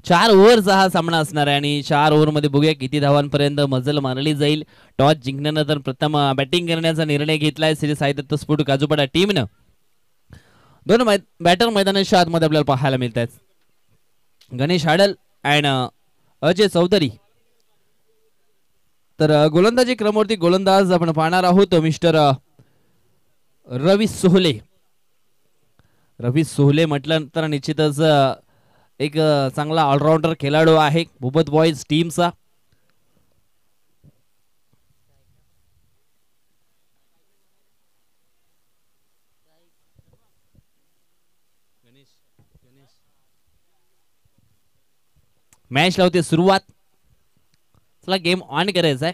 4 ओव्हरचा हा सामना असणार आहे आणि 4 ओव्हरमध्ये बघूया किती धावांपर्यंत मजल मारली जाईल. टॉस जिंकण्यानंतर प्रथम बॅटिंग करण्याचा निर्णय घेतलाय श्री साई दत्त स्फोट काजूपाडा टीमनं. दोन बॅटर मैदानाच्या आतमध्ये आपल्याला पाहायला मिळत आहेत. गणेश हाडल अँड अजय चौधरी. तर गोलंदाजी क्रमवरती गोलंदाज आपण पाहणार आहोत मिस्टर रवी सोहले. रवी सोहले म्हटलं तर निश्चितच एक चांगला ऑलराऊंडर खेळाडू आहे भूपत बॉईज टीमचा. मॅच लावते सुरुवात. चला गेम ऑन करायचा आहे.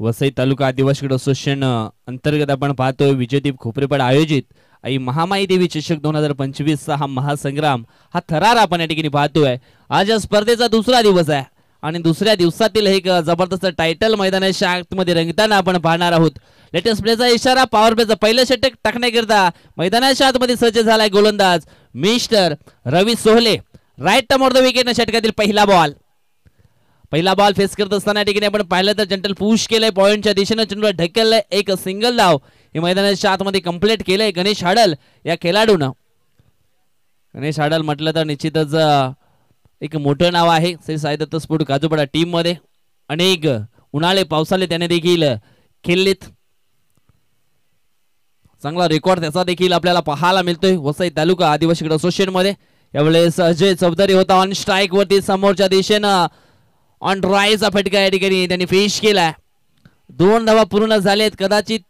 वसई तालुका आदिवासी क्रीडा असोसिएशन अंतर्गत आपण पाहतोय विजयदीप खोपरेपाड आयोजित आई महामाई देवी चषक 2025 चा हा महासंग्राम हा थरार आपण या ठिकाणी पाहतोय. आज या स्पर्धेचा दुसरा दिवस आहे आणि दुसऱ्या दिवसातील एक जबरदस्त टायटल मैदानाच्या आतमध्ये रंगताना आपण पाहणार आहोत. लेटेस्ट प्लेचा इशारा पॉवर प्लेचा पहिलं षटक टाकण्याकरिता मैदानाच्या आतमध्ये सज्ज झालाय गोलंदाज mister Ravi Sohale. Right arm over the wicket षटकातील पहिला बॉल फेस करत असताना ठिकाणी आपण पाहिलं तर जंटल पुश केलंय पॉइंटच्या दिशेने चेंडूला ढकललंय. एक सिंगल धाव हे मैदानाच्या आतमध्ये कंप्लीट केलंय गणेश हाडल या खेळाडूनं. गणेश हाडल म्हटलं तर निश्चितच एक मोठं नाव आहे श्री साई दत्त स्फोट काजूपाडा टीम मध्ये. अनेक उन्हाळे पावसाळे त्याने देखील खेळलेत. चांगला रेकॉर्ड त्याचा देखील आपल्याला पाहायला मिळतोय वसई तालुका आदिवासी क्रीडा असोसिएशन मध्ये. यावेळेस अजय चौधरी होता ऑन स्ट्राईक वरती समोरच्या दिशेनं ऑन ड्रायचा फटका या ठिकाणी त्यांनी फिनिश केलाय. 2 धावा पूर्ण झालेत. कदाचित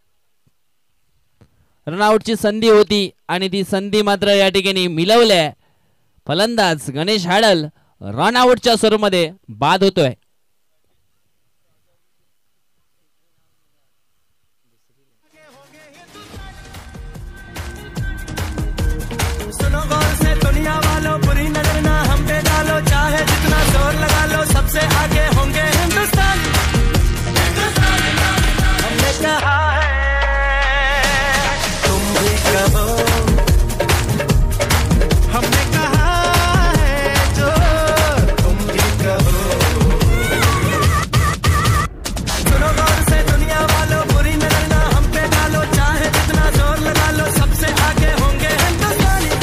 रनआउटची संधी होती आणि ती संधी मात्र या ठिकाणी मिळवल्या. फलंदाज गणेश हाडल रनआउटच्या स्वरूपामध्ये बाद होतोय. चाहे जितना जोर लगा लो सबसे आगे होंगे हिंदुस्तान. हमने कहा है तुम भी कहो, हमने कहा है जो तुम भी कहो. सुनो गौर से दुनिया वालों बुरी नजर ना हम पे डालो. चाहे जितना जोर लगा लो सबसे आगे होंगे हिंदुस्तानी.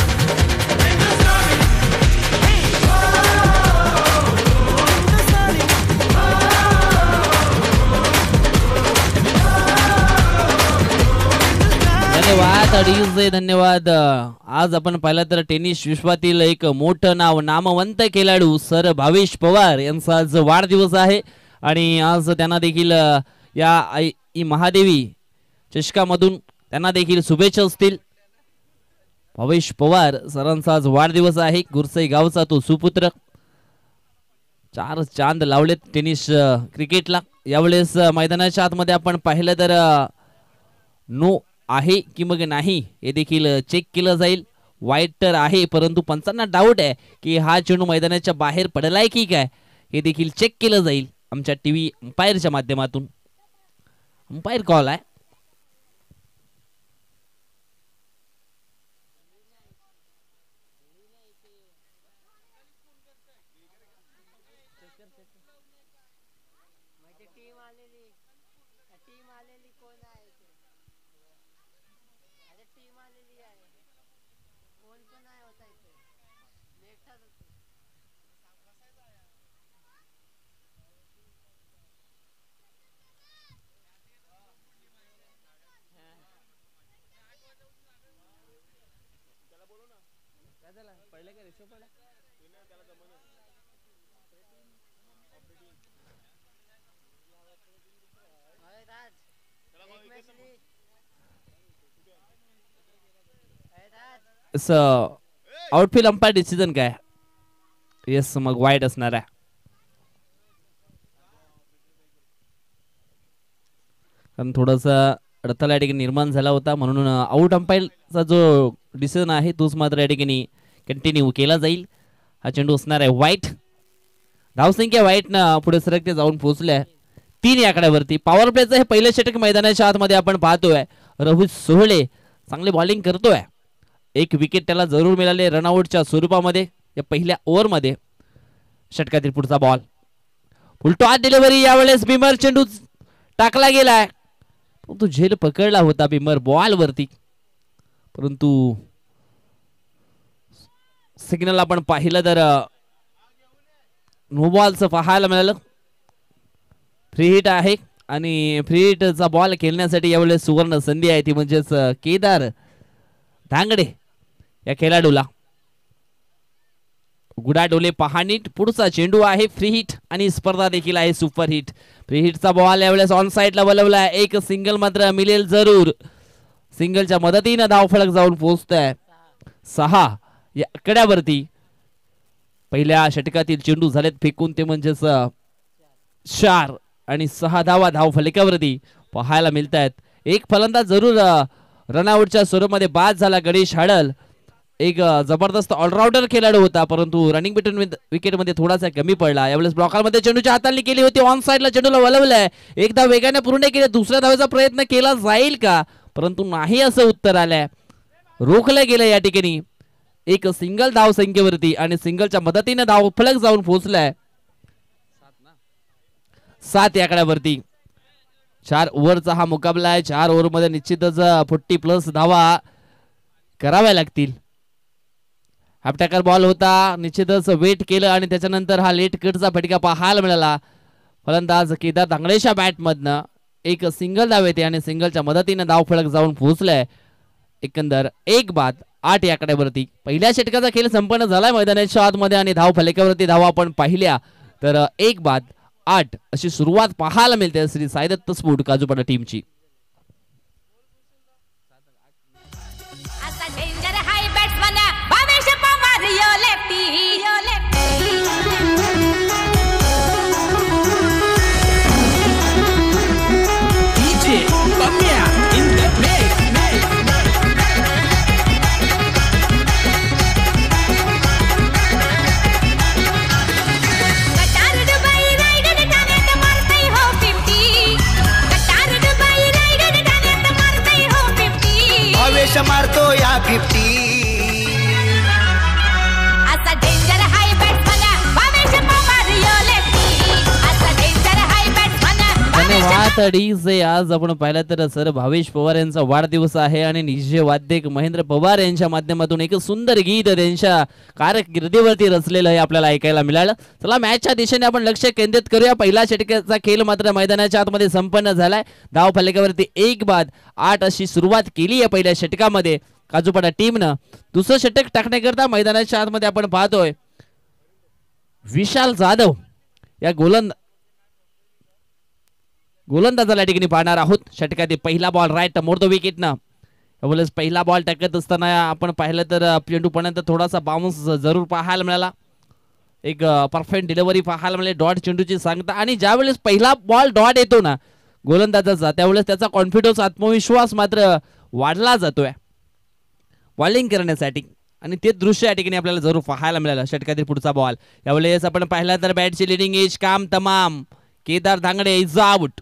धन्यवाद धन्यवाद. आज आपण पाहिलं तर टेनिस विश्वातील एक मोठं नाव नामवंत खेळाडू सर भावेश पवार यांचा आज वाढदिवस आहे आणि आज त्यांना देखील या आई महादेवी चषकामधून त्यांना देखील शुभेच्छा असतील. भावेश पवार सरांचा आज वाढदिवस आहे. गुरसई गावचा तो सुपुत्र. 4 चांद लावलेत टेनिस क्रिकेटला. यावेळेस मैदानाच्या आतमध्ये आपण पाहिलं तर नो आहे की मग नाही हे देखील चेक केलं जाईल. वाईट तर आहे परंतु पंचांना डाऊट आहे की हा चेंडू मैदानाच्या बाहेर पडलाय की काय हे देखील चेक केलं जाईल आमच्या टीव्ही अंपायरच्या माध्यमातून. अंपायर कॉल आहे. आउटफील्ड अंपायर डिसिजन काय? येस मग वाईट असणार आहे. कारण थोडासा अडथळा या ठिकाणी निर्माण झाला होता म्हणून आउट अंपायरचा जो डिसिजन आहे तोच मात्र या ठिकाणी कंटिन्यू केला जाईल. हा चेंडू असणार आहे वाईट धावसंख्या वाईटनं पुढे सरकते जाऊन पोहोचल्या 3 या आकड्यावरती. पॉवर प्लेचं हे पहिलं षटक मैदानाच्या आतमध्ये आपण पाहतोय. रोहित सोहळे चांगले बॉलिंग करतोय. 1 विकेट त्याला जरूर मिळाले रनआउटच्या स्वरूपामध्ये या पहिल्या ओव्हरमध्ये. षटकातील पुढचा बॉल फुलटॉस डिलिव्हरी. यावेळेस बिमर चेंडू टाकला गेलाय परंतु झेल पकडला होता बिमर बॉल वरती. परंतु सिग्नल आपण पाहिलं तर नो बॉलचं पाहायला मिळालं. फ्री हिट आहे आणि फ्री हिटचा बॉल खेळण्यासाठी यावेळेस सुवर्ण संधी आहे ती म्हणजेच केदार धांगडे या खेळाडूला. गुडाडोले पहाणीट पुढचा चेंडू आहे फ्री हिट आणि स्पर्धा देखील आहे सुपर हिट. फ्री हिटचा बॉल यावेळेस ऑन साइडला बोलवलाय. एक सिंगल मात्र मिळेल जरूर. सिंगलच्या मदतीने धावफलक जाऊन पोहोचतोय 6 या आकड्यावरती. पहिल्या षटकातील चेंडू झालेत फेकून ते म्हणजेच 4 आणि 6 धावा धावफलकावरती पाहायला मिळत आहेत. एक फलंदाज जरूर रनआउटच्या स्वरूपामध्ये बाद झाला गणेश हाडल. एक जबरदस्त ऑलराऊंडर खेळाडू होता परंतु रनिंग बिटवीन विकेट मध्ये थोडासा कमी पडला. यावेळेस ब्लॉकरमध्ये चेंडूच्या हाताळणी केली होती. ऑन साइडला चेंडूला वळवलंय. एकदा वेगाने पूर्ण केले. दुसऱ्या धावेचा प्रयत्न केला जाईल का परंतु नाही असं उत्तर आलंय. रोखलं गेलं या ठिकाणी. एक सिंगल धाव संख्येवरती आणि सिंगलच्या मदतीने धाव फलक जाऊन पोहोचलाय 7 या आकड्यावरती. 4 ओव्हरचा हा मुकाबला आहे. 4 ओव्हरमध्ये निश्चितच 40+ धावा कराव्या लागतील. हाफटॅकर बॉल होता. निश्चितच वेट केलं आणि त्याच्यानंतर हा लेट कटचा फटका पाहायला मिळाला. फलंदाज केदार धांगडेच्या बॅटमधनं एक सिंगल धाव येते आणि सिंगलच्या मदतीने धाव फलक जाऊन पोहोचलाय. एकंदर 1 बाद 8 या आकड्यावरती. पहिल्या षटकाचा खेळ संपन्न झालाय मैदानाच्या आतमध्ये आणि धाव फलकावरती धावा आपण पाहिल्या तर 1 बाद 8 अशी सुरुवात पाहायला मिळते श्री साईदत्त स्पोर्ट काजूपाडा टीमची. मारतो या 50 असा डेंजर हाय बॅट्समन भावेश पवार यो लेफ्टी असा डेंजर हाय बॅट्समन. धन्यवाद अडीजे. आज आपण पाहिलं तर सर भावेश पवार यांचा वाढदिवस आहे आणि निजे वाद्यक महेंद्र पवार यांच्या माध्यमातून एक सुंदर गीत त्यांच्या कारकिर्दीवरती रचलेलं हे आपल्याला ऐकायला मिळालं. चला मॅचच्या दिशेने आपण लक्ष केंद्रित करूया. पहिला षटकाचा खेळ मात्र मैदानाच्या आतमध्ये संपन्न झालाय. धाव फलकावरती 1 बाद 8 अशी सुरुवात केली आहे पहिल्या षटकामध्ये काजूपाडा टीमनं. दुसरं षटक टाकण्याकरता मैदानाच्या आतमध्ये आपण पाहतोय विशाल जाधव या गोलंदाजाला ठिकाणी पाहणार आहोत. षटकातील पहिला बॉल राईट मोडतो विकेटनं. यावेळेस पहिला बॉल टाकत असताना आपण पाहिलं तर चेंडूपर्यंत थोडासा बाउन्स जरूर पाहायला मिळाला. एक परफेक्ट डिलिव्हरी पाहायला मिळाली. डॉट चेंडूची सांगता आणि ज्यावेळेस पहिला बॉल डॉट येतो ना गोलंदाजाचा त्यावेळेस त्याचा कॉन्फिडन्स आत्मविश्वास मात्र वाढला जातोय बॉलिंग करण्यासाठी आणि ते दृश्य या ठिकाणी आपल्याला जरूर पाहायला मिळालं. षटकातील पुढचा बॉल यावेळेस आपण पाहिला तर बॅटची लिडिंग एज काम तमाम. Kedar Dhangde is out.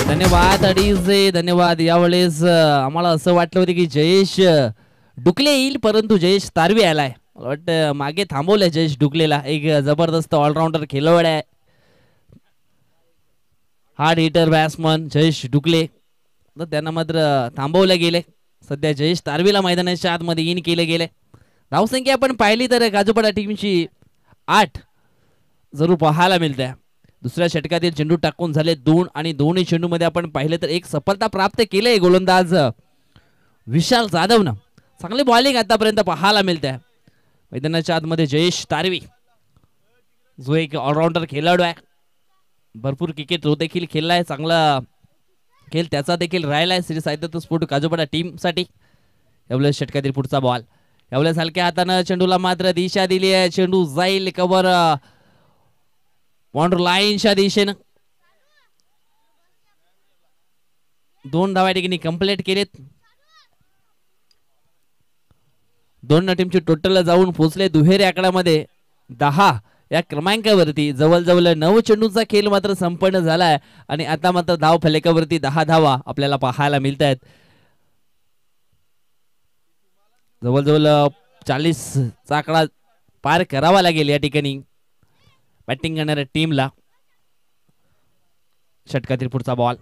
धन्यवाद अडीजे. धन्यवाद. यावेळेस आम्हाला असं वाटलं होतं की जयेश डुकले येईल परंतु जयेश तारवी आलाय. मला वाटतं मागे थांबवलंय जयेश डुकलेला. एक जबरदस्त ऑलराऊंडर खेळाडू आहे. हार्ड हिटर बॅट्समन जयेश डुकले तर त्यांना मात्र थांबवले गेले. सध्या जयेश तारवीला मैदानाच्या आतमध्ये इन केले गेले. धावसंख्या आपण पाहिली तर काजूपाडा टीमची 8 जरूर पाहायला मिळते. दुसऱ्या षटकातील चेंडू टाकून झाले 2 आणि दोन्ही चेंडूमध्ये आपण पाहिलं तर एक सफलता प्राप्त केली गोलंदाज विशाल जाधवनं. चांगली बॉलिंग आतापर्यंत पाहायला मिळते. मैदानाच्या आतमध्ये जयेश तारवी जो एक ऑलराऊंडर खेळाडू आहे, भरपूर क्रिकेट तो देखील खेळलाय, चांगला खेळ त्याचा देखील राहिलाय श्री साई दत्त स्पोर्ट काजूपाडा टीम साठी. यावेळेस षटकातील पुढचा बॉल, यावेळेस हलक्या हातानं चेंडूला मात्र दिशा दिली आहे, चेंडू जाईल कव्हर बाउंड्री लाईनच्या दिशेनं. 2 धावा ठिकाणी कंप्लीट केलेत. दोन टीमची टोटल जाऊन पोहोचले दुहेरी आकड्यामध्ये 10 या क्रमांकावरती. जवळजवळ 9 चेंडूचा खेळ मात्र संपन्न झालाय आणि आता मात्र धाव फलकावरती 10 धावा आपल्याला पाहायला मिळत आहेत. जवळजवळ 40 चा आकडा पार करावा लागेल या ठिकाणी बॅटिंग करणाऱ्या टीमला. षटकातील पुढचा बॉल,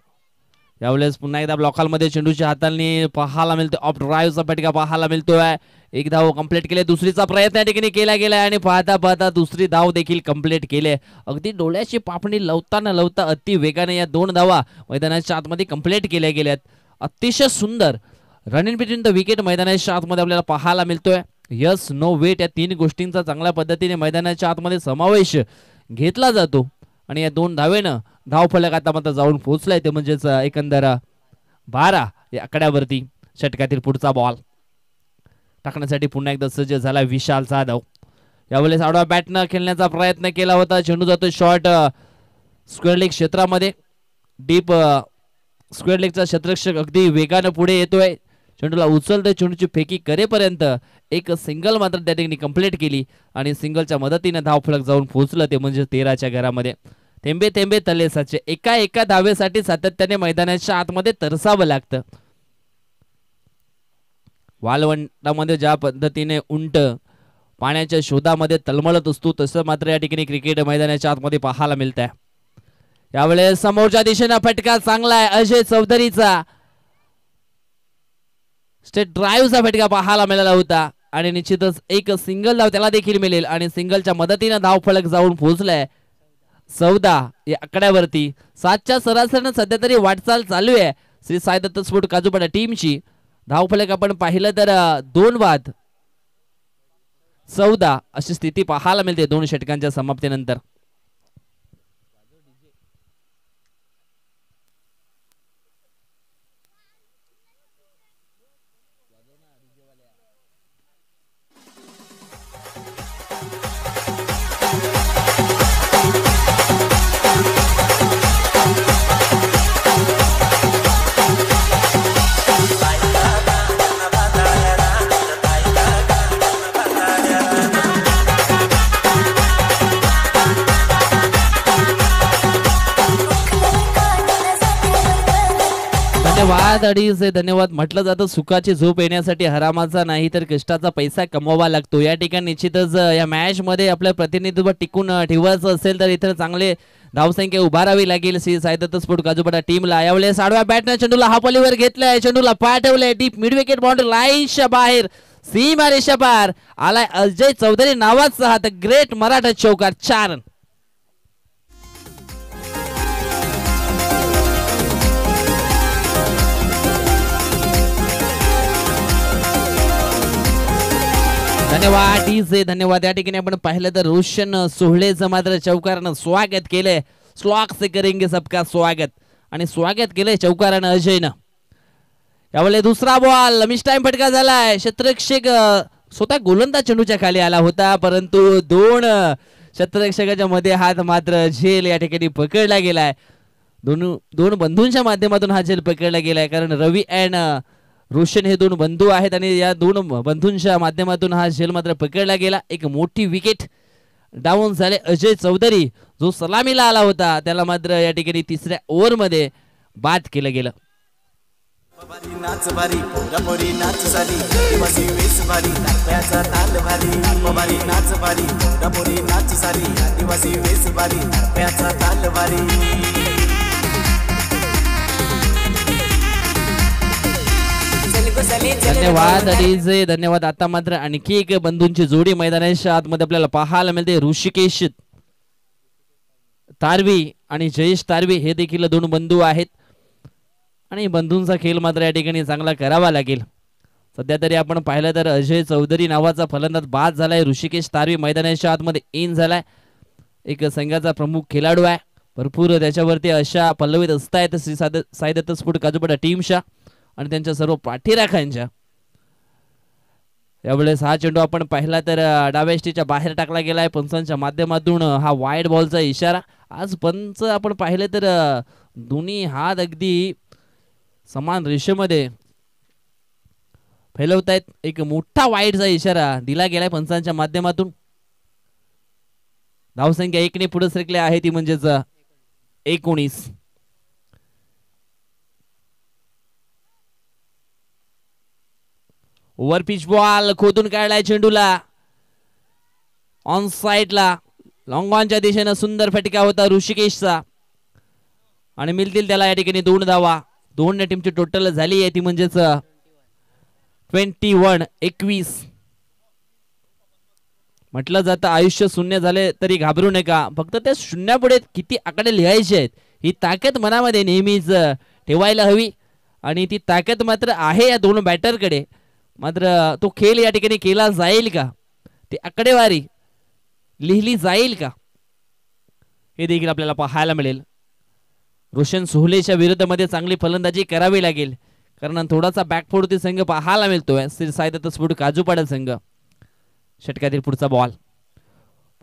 यावेळेस पुन्हा एकदा ब्लॉकमध्ये चेंडूच्या हातांनी पाहायला मिळतो, ऑफ ड्राईव्हचा फटका पाहायला मिळतोय. एक धाव कंप्लीट केले, दुसरीचा प्रयत्न या ठिकाणी केला गेलाय आणि पाहता पाहता दुसरी धाव देखील कंप्लीट केले. अगदी डोळ्याची पापणी लवता अति वेगाने या 2 धावा मैदानाच्या आतमध्ये कंप्लीट केल्या गेल्यात. अतिशय सुंदर run in between the wicket मैदानाच्या आतमध्ये आपल्याला पाहायला मिळतोय. यस नो वेट या 3 गोष्टींचा चांगल्या पद्धतीने मैदानाच्या आतमध्ये समावेश घेतला जातो आणि या 2 धावेनं धाव फलक आता मात्र जाऊन पोहोचलाय, ते म्हणजेच एकंदर 12 या आकड्यावरती. षटकातील पुढचा बॉल टाकण्यासाठी पुन्हा एकदा सज्ज झाला विशाल जाधव. यावेळेस आडवा बॅटनं खेळण्याचा प्रयत्न केला होता, चेंडू जातो शॉर्ट स्क्वेअर लेग क्षेत्रामध्ये. डीप स्क्वेअर लेगचा क्षेत्ररक्षक अगदी वेगानं पुढे येतोय, चेंडूला उचलतोय, चेंडूची फेकी करेपर्यंत एक सिंगल मात्र त्या ठिकाणी कंप्लीट केली आणि सिंगलच्या मदतीने धाव फलक जाऊन पोहोचलं, ते म्हणजे 13च्या घरामध्ये. थेंबे थेंबे तले साचे, एका धावेसाठी सातत्याने मैदानाच्या आतमध्ये तरसावं लागतं. वालवंटामध्ये ज्या पद्धतीने उंट पाण्याच्या शोधामध्ये तळमळत असतो तसं मात्र या ठिकाणी क्रिकेट मैदानाच्या आतमध्ये पाहायला मिळत आहे. यावेळेस समोरच्या दिशेने फटका चांगला आहे अजय चौधरीचा, स्टेट ड्राईव्हचा फटका पाहायला मिळाला होता आणि निश्चितच एक सिंगल धाव त्याला देखील मिळेल आणि सिंगलच्या मदतीने धाव फलक जाऊन पोहोचलाय 14 या आकड्यावरती. 7च्या सरासरीने सध्या तरी वाटचाल चालू आहे श्री साई दत्त स्पोर्ट काजूपाडा टीमची. धाव फलक आपण पाहिलं तर 2 बाद 14 अशी स्थिती पाहायला मिळते 2 षटकांच्या समाप्तीनंतर. धन्यवाद अडीच धन्यवाद. म्हटलं जातं सुखाची झोप येण्यासाठी हरामाचा नाही तर कष्टाचा पैसा कमवावा लागतो. या ठिकाणी निश्चितच या मॅच मध्ये आपल्या प्रतिनिधित्व टिकून ठेवायचं असेल तर इतर चांगले धावसंख्या उभारावी लागेल श्री साई दत्त स्पोर्ट काजूपाडा टीमला. यावेळेस आडव्या बॅटने चेंडूला हापलीवर घेतलाय, चेंडूला पाठवलंय डीप मिड विकेट बाउंड्री लाईनच्या बाहेर, सीमा रेषा पार आलाय अजय चौधरी नावाचा हा ग्रेट मराठा चौकार. 4 रन. धन्यवाद डीजे धन्यवाद. या ठिकाणी आपण पाहिलं तर रोशन सोहळेचं मात्र चौकारानं स्वागत केलंय. स्लॉक से करेंगे सबका स्वागत आणि स्वागत केलंय चौकारानं अजयनं. यावेळेस दुसरा बॉल मिस टाइम फटका झालाय, क्षेत्ररक्षक स्वतः गोलंदाज चेंडूच्या खाली आला होता परंतु 2 क्षेत्ररक्षकाच्या मध्ये हात मात्र झेल या ठिकाणी पकडला गेलाय. दोन बंधूंच्या माध्यमातून हा झेल पकडला गेलाय कारण रवी अँड रोशन हे 2 बंधू आहेत आणि या 2 बंधूंच्या माध्यमातून हा झेल मात्र पकडला गेला. एक मोठी विकेट डाऊन झाले. अजय चौधरी जो सलामीला आला होता त्याला मात्र या ठिकाणी 3ऱ्या ओव्हर मध्ये बाद केलं गेलं. धन्यवाद अडीजे धन्यवाद. आता मात्र आणखी एक बंधूंची जोडी मैदानाच्या आतमध्ये आपल्याला पाहायला मिळते. ऋषिकेश तारवी आणि जयेश तारवी हे देखील 2 बंधू आहेत आणि बंधूंचा खेळ मात्र या ठिकाणी चांगला करावा लागेल. सध्या तरी आपण पाहिलं तर अजय चौधरी नावाचा फलंदाज बाद झालाय. ऋषिकेश तारवी मैदानाच्या आतमध्ये इन झालाय. एक संघाचा प्रमुख खेळाडू आहे. भरपूर त्याच्यावरती अशा पल्लवीत असतायत श्री साई दत्त स्फोट काजूपाडा टीमच्या आणि त्यांच्या सर्व पाठीराखांच्या. यावेळेस हा चेंडू आपण पाहिला तर डाव्या स्टेच्या बाहेर टाकला गेलाय पंचांच्या माध्यमातून. हा वाईड बॉलचा इशारा. आज पंच आपण पाहिले तर दोन्ही हात अगदी समान रेषेमध्ये फैलवतायत. एक मोठा वाईडचा इशारा दिला गेलाय पंचांच्या माध्यमातून. धावसंख्या 1 ने पुढे सरकले आहे ती म्हणजेच 19. ओव्हर पिच बॉल खोदून काढलाय चेंडूला ऑन साइडला. लॉंग ऑनच्या दिशेने सुंदर फटका होता ऋषिकेशचा आणि मिळतील त्याला या ठिकाणी 2 धावा. 2 टीमची टोटल झाली आहे ती म्हणजेच 21. म्हटलं जातं आयुष्य शून्य झाले तरी घाबरू नका. फक्त त्या शून्यापुढे किती आकडे लिहायचे आहेत ही ताकद मनामध्ये नेहमीच ठेवायला हवी आणि ती ताकद मात्र आहे या 2 बॅटरकडे. मात्र तो खेळ या ठिकाणी केला जाईल का, ती आकडेवारी लिहिली जाईल का, हे देखील आपल्याला पाहायला मिळेल. रोशन सोहलेच्या विरोधामध्ये चांगली फलंदाजी करावी लागेल कारण थोडासा बॅकफुटती संघ पाहायला मिळतोय श्री साई दत्त स्फोट काजूपाडा संघ. षटकातील पुढचा बॉल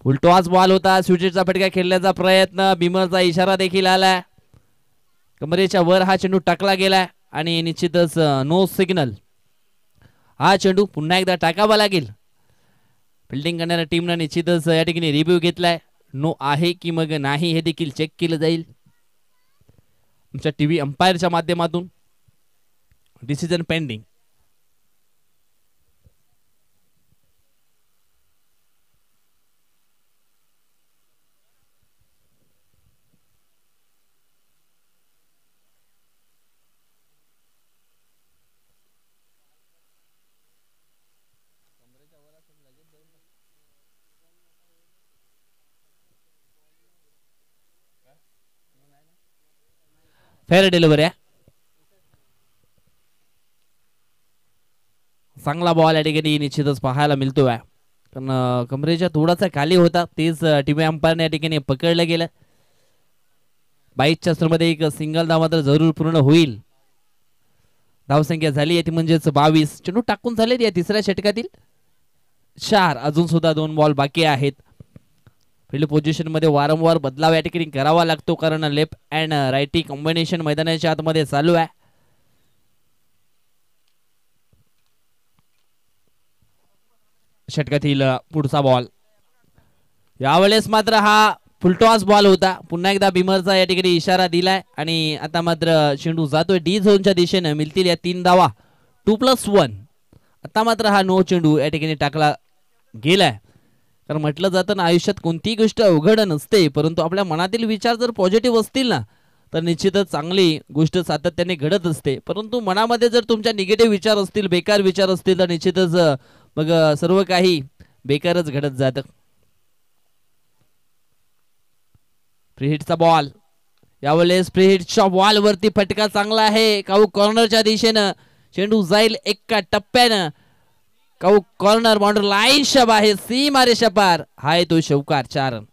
फुलटॉस बॉल होता. स्विचचा फटका खेळण्याचा प्रयत्न. बिमरचा इशारा देखील आलाय. कमरेच्या वर हा चेंडू टाकला गेलाय आणि निश्चितच नो सिग्नल. हा चेंडू पुन्हा एकदा टाकावा लागेल. फिल्डिंग करणाऱ्या टीमने निश्चितच या ठिकाणी रिव्ह्यू घेतलाय. नो आहे की मग नाही हे देखील चेक केलं जाईल आमच्या टीव्ही अंपायरच्या माध्यमातून. Decision pending. फेअर डिलिव्हरी आहे. चांगला बॉल या ठिकाणी निश्चितच पाहायला मिळतोय कारण कमरेच्या थोडासा खाली होता. तेच टीव्ही अंपायरने या ठिकाणी पकडलं गेलं. 22च्या मध्ये एक सिंगल धाव मात्र जरूर पूर्ण होईल. धावसंख्या झाली आहे ती म्हणजेच 22. चेंडू टाकून झाले या तिसऱ्या षटकातील 4. अजून सुद्धा 2 बॉल बाकी आहेत. फील्ड पोझिशन मध्ये वारंवार बदलाव या ठिकाणी करावा लागतो कारण लेफ्ट अँड राईटी कॉम्बिनेशन मैदानाच्या आतमध्ये चालू आहे. षटकातील पुढचा बॉल यावेळेस मात्र हा फुलटॉस बॉल होता. पुन्हा एकदा बिमरचा या ठिकाणी इशारा दिलाय आणि आता मात्र चेंडू जातोय डी झोनच्या दिशेने. मिळतील या 3 धावा 2+1. आता मात्र हा नो चेंडू या ठिकाणी टाकला गेलाय कारण म्हटलं जातं ना आयुष्यात कोणतीही गोष्ट अवघड नसते परंतु आपल्या मनातील विचार जर पॉझिटिव्ह असतील ना तर निश्चितच चांगली गोष्ट सातत्याने घडत असते. परंतु मनामध्ये जर तुमच्या निगेटिव्ह विचार असतील, बेकार विचार असतील तर निश्चितच मग सर्व काही बेकारच घडत जातं. फ्रीहिटचा बॉल यावेळेस फ्रीहिटच्या बॉल वरती फटका चांगला आहे. काऊ कॉर्नरच्या दिशेनं चेंडू जाईल एका टप्प्यानं. काऊ कॉर्नर बाउंड्री लाईनच्या बाहेर सीमा रेषा पार. हाय तो शौकार 4 रन.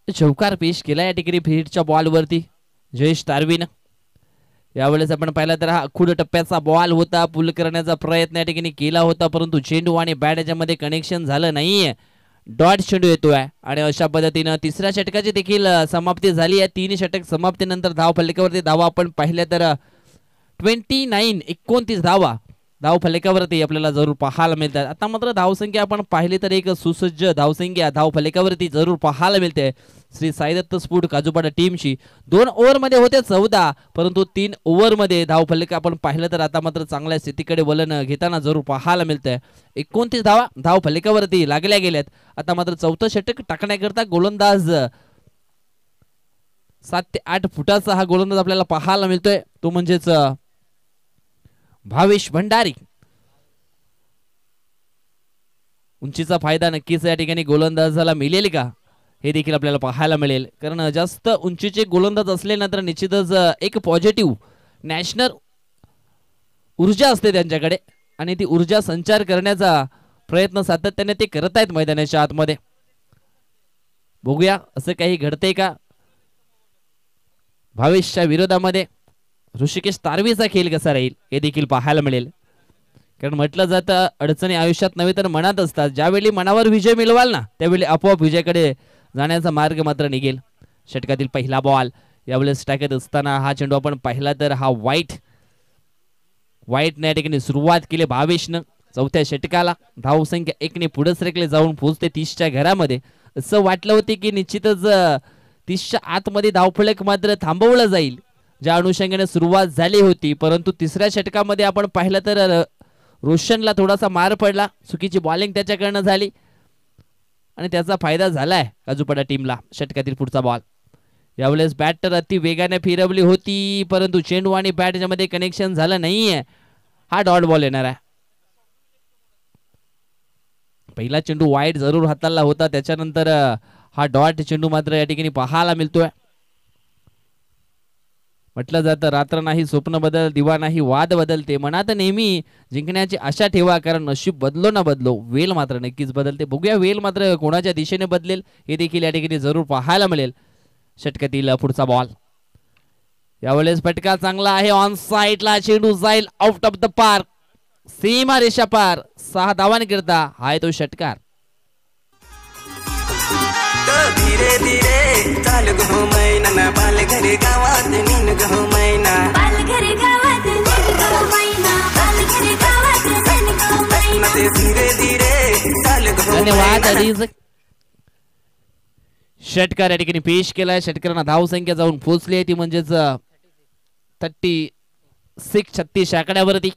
चौकार पेश केला या ठिकाणी फ्रीहिटच्या बॉल वरती जयेश तारवीनं. यावेळेस आपण पाहिला तर हा खुड टप्प्याचा बॉल होता. पुल करण्याचा प्रयत्न या ठिकाणी केला होता परंतु चेंडू आणि बॅट याच्यामध्ये कनेक्शन झालं नाहीये. डॉट चेंडू येतोय आणि अशा पद्धतीनं तिसऱ्या षटकाची देखील समाप्ती झाली आहे. 3 षटक समाप्तीनंतर धाव फलकावरती धावा आपण पाहिल्या तर 29 धावा धाव फलकावरती आपल्याला जरूर पाहायला मिळतात. आता मात्र धावसंख्या आपण पाहिली तर एक सुसज्ज धावसंख्या धाव फलकावरती जरूर पाहायला मिळते श्री साई दत्त स्फोट काजूपाडा टीमची. 2 ओव्हरमध्ये होते 14 परंतु 3 ओव्हरमध्ये धाव फलक आपण पाहिलं तर आता मात्र चांगल्या स्थितीकडे वलन घेताना जरूर पाहायला मिळतंय. 29 धावा धाव फलकावरती लागल्या गेल्यात. आता मात्र 4थं षटक टाकण्याकरता गोलंदाज 7 ते 8 फुटाचा हा गोलंदाज आपल्याला पाहायला मिळतोय तो म्हणजेच भावेश भंडारी. उंचीचा फायदा नक्कीच या ठिकाणी गोलंदाजाला मिळेल का हे देखील आपल्याला पाहायला मिळेल, कारण जास्त उंचीचे गोलंदाज असल्यानंतर निश्चितच एक पॉझिटिव्ह नॅशनल ऊर्जा असते त्यांच्याकडे आणि ती ऊर्जा संचार करण्याचा प्रयत्न सातत्याने ते करत आहेत मैदानाच्या आतमध्ये. बघूया असं काही घडते का भावेशच्या विरोधामध्ये. ऋषिकेश तारवीचा खेळ कसा राहील हे देखील पाहायला मिळेल, कारण म्हटलं जातं अडचणी आयुष्यात नव्हे तर मनात असतात. ज्यावेळी मनावर विजय मिळवाल ना त्यावेळी आपोआप विजयाकडे जाण्याचा मार्ग मात्र निघेल. षटकातील पहिला बॉल यावेळेस टाकत असताना हा चेंडू आपण पाहिला तर हा वाईट ने या ठिकाणी सुरुवात केली भावेशनं. चौथ्या षटकाला धावसंख्या 1 ने पुढे सरकले जाऊन पोहोचते 30च्या घरामध्ये. असं वाटलं होते की निश्चितच 30च्या आतमध्ये धावफलक मात्र थांबवलं जाईल ज्या अनुषंगाने सुरुवात झाली होती, परंतु तिसऱ्या षटकामध्ये आपण पाहिलं तर रोशनला थोडासा मार पडला, चुकीची बॉलिंग त्याच्याकडनं झाली आणि त्याचा फायदा झालाय काजूपाडा टीमला. षटकातील पुढचा बॉल यावेळेस बॅटर अति वेगाने फिरवली होती, परंतु चेंडू आणि बॅटच्या मध्ये कनेक्शन झालं नाहीये. हा डॉट बॉल येणार आहे. पहिला चेंडू वाईट जरूर हाताळला होता, त्याच्यानंतर हा डॉट चेंडू मात्र या ठिकाणी पाहायला मिळतोय. म्हटलं जातं रात्र नाही स्वप्न बदल, दिवा नाही वाद बदलते. मनात नेहमी जिंकण्याची आशा ठेवा, कारण नशीब बदलो ना बदलो वेल मात्र नक्कीच बदलते. बघूया वेल मात्र कोणाच्या दिशेने बदलेल हे देखील या ठिकाणी जरूर पाहायला मिळेल. षटकातील पुढचा बॉल यावेळेस फटका चांगला आहे, ऑन साइडला चेंडू जाईल आउट ऑफ द पार्क, सीमा रेषा पार. 6 धावांकरता हा आहे तो षटकार. धीरे धीरे चाल गो मैना बाल घरी गावात नीन गो मैना बाल घरी गावात नीन गो मैना बाल घरी गावात नीन गो मैना धीरे धीरे चाल गो. धन्यवाद अडीज. षटकार या ठिकाणी पेश केलाय. षटकारांना धावसंख्या जाऊन पोहोचली आहे ती म्हणजेच 36 आकड्यावरती.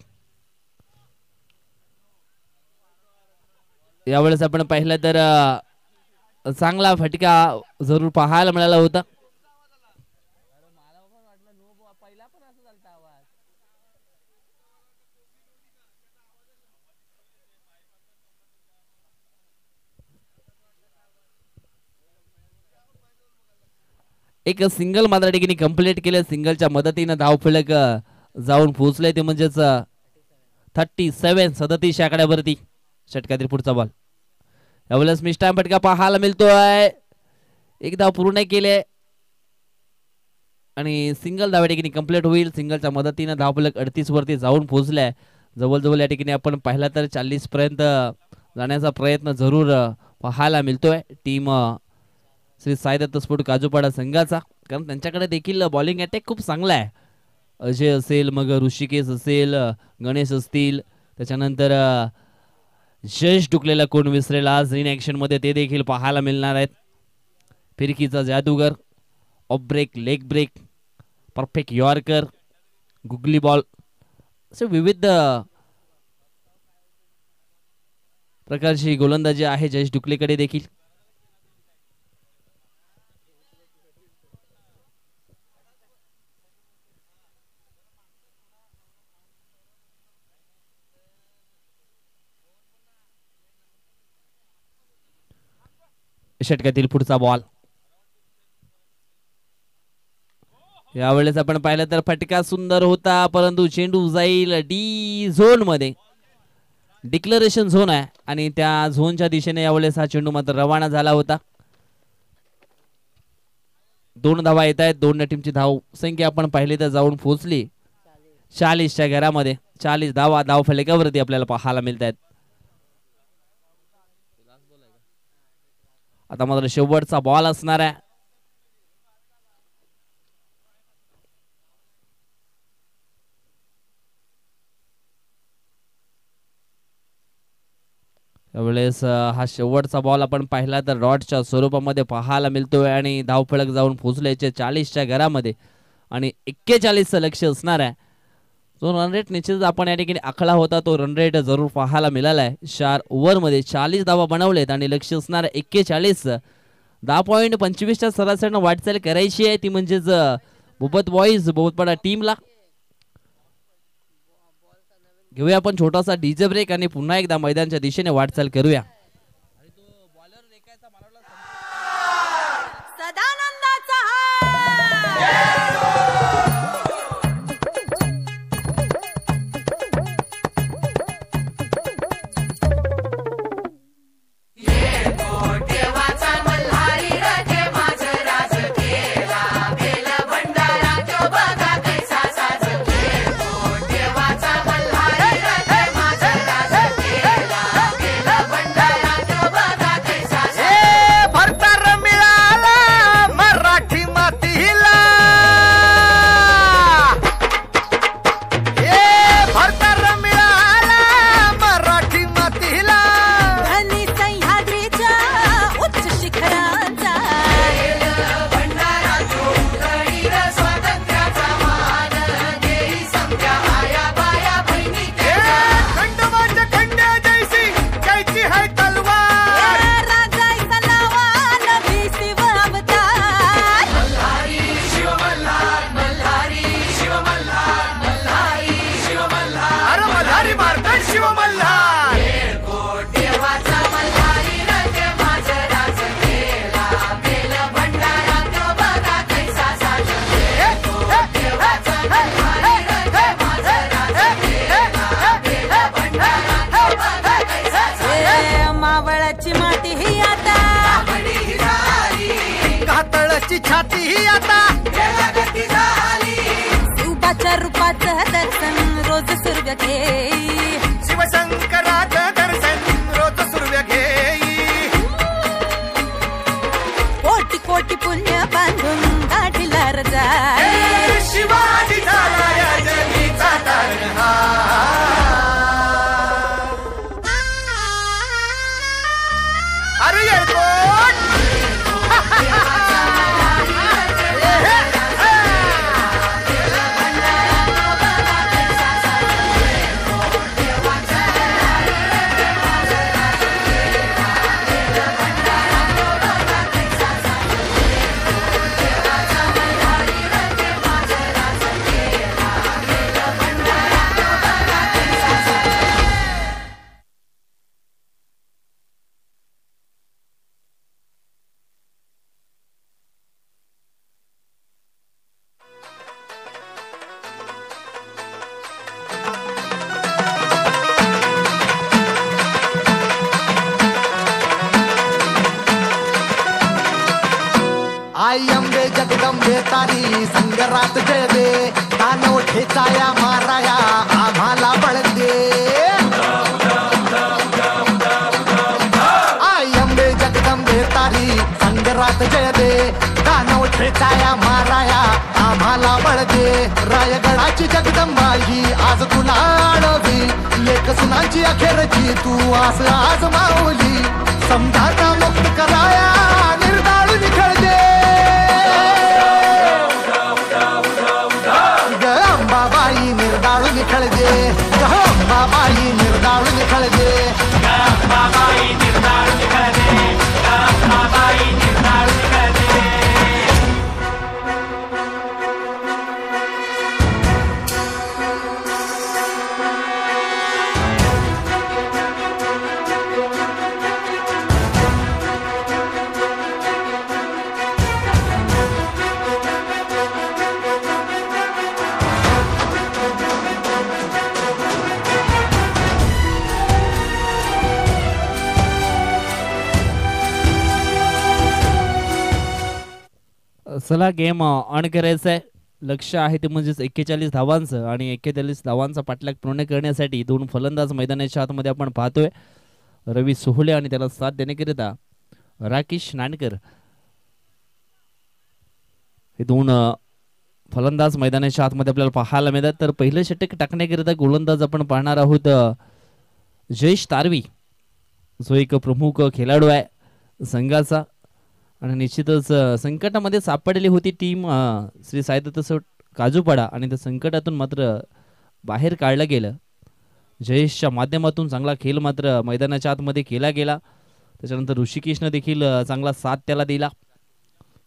यावेळेस आपण पाहिलं तर चांगला फटका जरूर पाहायला मिळाला होता. एक सिंगल मात्र ठिकाणी कंप्लीट केले. सिंगलच्या मदतीने धावफलक जाऊन पोहोचले ते म्हणजेच 37 आकड्यावरती. षटकातील पुढचा बॉल यावेळेस मिस्टाईम फटका पाहायला मिळतोय. एक धाव पूर्ण केले आणि सिंगल धाव या ठिकाणी कंप्लीट होईल. सिंगलच्या मदतीने धावफलक 38 वरती जाऊन पोहोचलाय. जवळजवळ या ठिकाणी आपण पाहिला तर 40 पर्यंत जाण्याचा प्रयत्न जरूर पाहायला मिळतोय टीम श्री साई दत्त स्पोर्ट काजूपाडा संघाचा, कारण त्यांच्याकडे देखील बॉलिंग अटॅक खूप चांगला आहे. अजय असेल, मग ऋषिकेश असेल, गणेश असतील, त्याच्यानंतर जश डुकलेला कोण विसरेल आज इन ऍक्शन मध्ये ते देखील पाहायला मिळणार आहेत. फिरकीचा जादूगर, off break, leg break, perfect yorker, googly ball असे विविध प्रकारची गोलंदाजी आहे जश डुकलेकडे देखील. षटकातील पुढचा बॉल यावेळेस आपण पाहिलं तर फटका सुंदर होता, परंतु चेंडू जाईल डी झोन मध्ये. डिक्लरेशन झोन आहे आणि त्या झोनच्या दिशेने यावेळेस हा चेंडू मात्र रवाना झाला होता. 2 धावा येत आहेत. 2 टीमची धाव संख्या आपण पाहिली तर जाऊन पोहोचली 40च्या घरामध्ये. 40 धावा धाव फलकावरती आपल्याला पाहायला मिळत आहेत. आता मात्र शेवटचा बॉल असणार आहे. यावेळेस हा शेवटचा बॉल आपण पाहिला तर डॉटच्या स्वरूपामध्ये पाहायला मिळतोय आणि धावफलक जाऊन पोहोचल्याचे 40च्या घरामध्ये आणि 41चं लक्ष असणार आहे. जो रन रेट निश्चितच आपण या ठिकाणी आखला होता तो रन रेट जरूर पाहायला मिळाला आहे. 4 ओव्हरमध्ये 40 धावा बनवलेत आणि लक्ष असणार 41. 10.25च्या सरासरीनं वाटचाल करायची आहे ती म्हणजेच बोबत बॉईज बोबतपाडा टीमला. घेऊया आपण छोटासा डीजे ब्रेक आणि पुन्हा एकदा मैदानाच्या दिशेने वाटचाल करूया. सदानंदाचा छाती ही आता शिवबाच्या रूपाचं दर्शन रोज सूर्य घेई शिवशंकराचं दर्शन रोज सूर्य घेई कोटी कोटी पुण्य बांधून गाठीला जाई शिवाजी झाला या जगीचा तारणहार. अरे एअरपोर्ट आई अंबे जगदंबे तारी संगरात जय दे दानव ठेचाया माराया आम्हाला बळ दे. आई अंबे जगदंबे तारी संगरात जय दे दानव ठेचाया माराया आम्हाला बळ दे. रायगडाची जगदंबा ही आज तुला आळवी लेक सुनांची अखेरची तू आस आज माऊली समजाता मुक्त कराया निर्दाळून खेळ दे. अंबाबाई निर्दाळून खेळ दे अंबाबाई निर्दाळून खेळ दे अंबाबाई निर्दाळून खेळ दे अंबाबाई निर्दाळून खेळ दे. चला गेम ऑन करायचं आहे. लक्ष आहे ते म्हणजेच 41 धावांचं आणि 41 धावांचा पाठलाग पूर्ण करण्यासाठी दोन फलंदाज मैदानाच्या आतमध्ये आपण पाहतोय. रवी सोहले आणि त्याला साथ देण्याकरिता राकेश नानकर हे दोन फलंदाज मैदानाच्या आतमध्ये आपल्याला पाहायला मिळतात. तर पहिलं षटक टाकण्याकरिता गोलंदाज आपण पाहणार आहोत जयेश तारवी, जो एक प्रमुख खेळाडू आहे संघाचा आणि निश्चितच संकटामध्ये सापडलेली होती टीम श्री साईदत्त काजूपाडा आणि त्या संकटातून मात्र बाहेर काढलं गेलं. जयेशच्या माध्यमातून चांगला खेळ मात्र मैदानाच्या आतमध्ये केला गेला. त्याच्यानंतर ऋषिकेशनं देखील चांगला साथ त्याला दिला.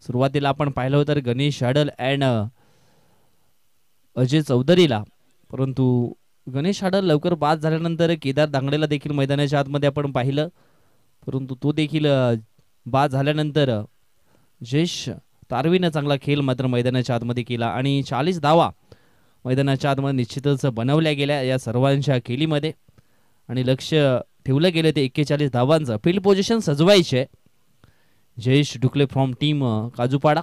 सुरुवातीला आपण पाहिलं होतं गणेश आडल अँड अजय चौधरीला, परंतु गणेश आडर लवकर बाद झाल्यानंतर केदार दांगडेला देखील मैदानाच्या आतमध्ये आपण पाहिलं, परंतु तो देखील बाद झाल्यानंतर जयेश तारवीनं चांगला खेळ मात्र मैदानाच्या आतमध्ये केला आणि 40 धावा मैदानाच्या आतमध्ये निश्चितच बनवल्या गेल्या या सर्वांच्या खेळीमध्ये आणि लक्ष ठेवलं गेलं ते 41 धावांचं. फील्ड पोझिशन सजवायचे. Jayesh Dhukle from team Kajupada.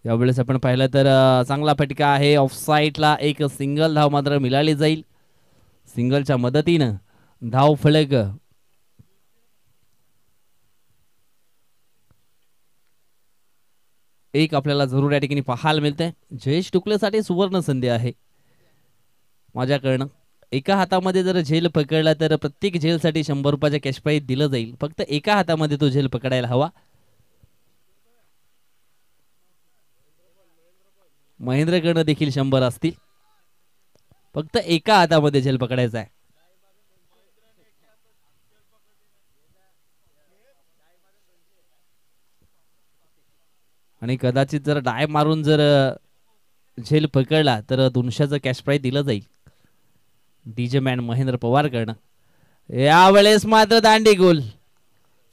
यावेळेस आपण पाहिलं तर चांगला फटका आहे. ऑफ साईडला एक सिंगल धाव मात्र मिळाली जाईल. सिंगलच्या मदतीनं धाव फलक एक आपल्याला जरूर या ठिकाणी पाहायला मिळते. जयेश ढुकलेसाठी सुवर्ण संधी आहे माझ्याकडनं. एका हातामध्ये जर झेल पकडला तर प्रत्येक झेलसाठी 100 रुपयाचा कॅश प्राईज दिलं जाईल. फक्त एका हातामध्ये तो झेल पकडायला हवा. महेंद्रकडनं देखील 100 असतील. फक्त एका हातामध्ये झेल पकडायचा आहे. आणि कदाचित जर डाय मारून जर झेल पकडला तर 200चं कॅश प्राईज दिलं जाईल डीजे मॅन महेंद्र पवार कडनं. यावेळेस मात्र दांडी गोल.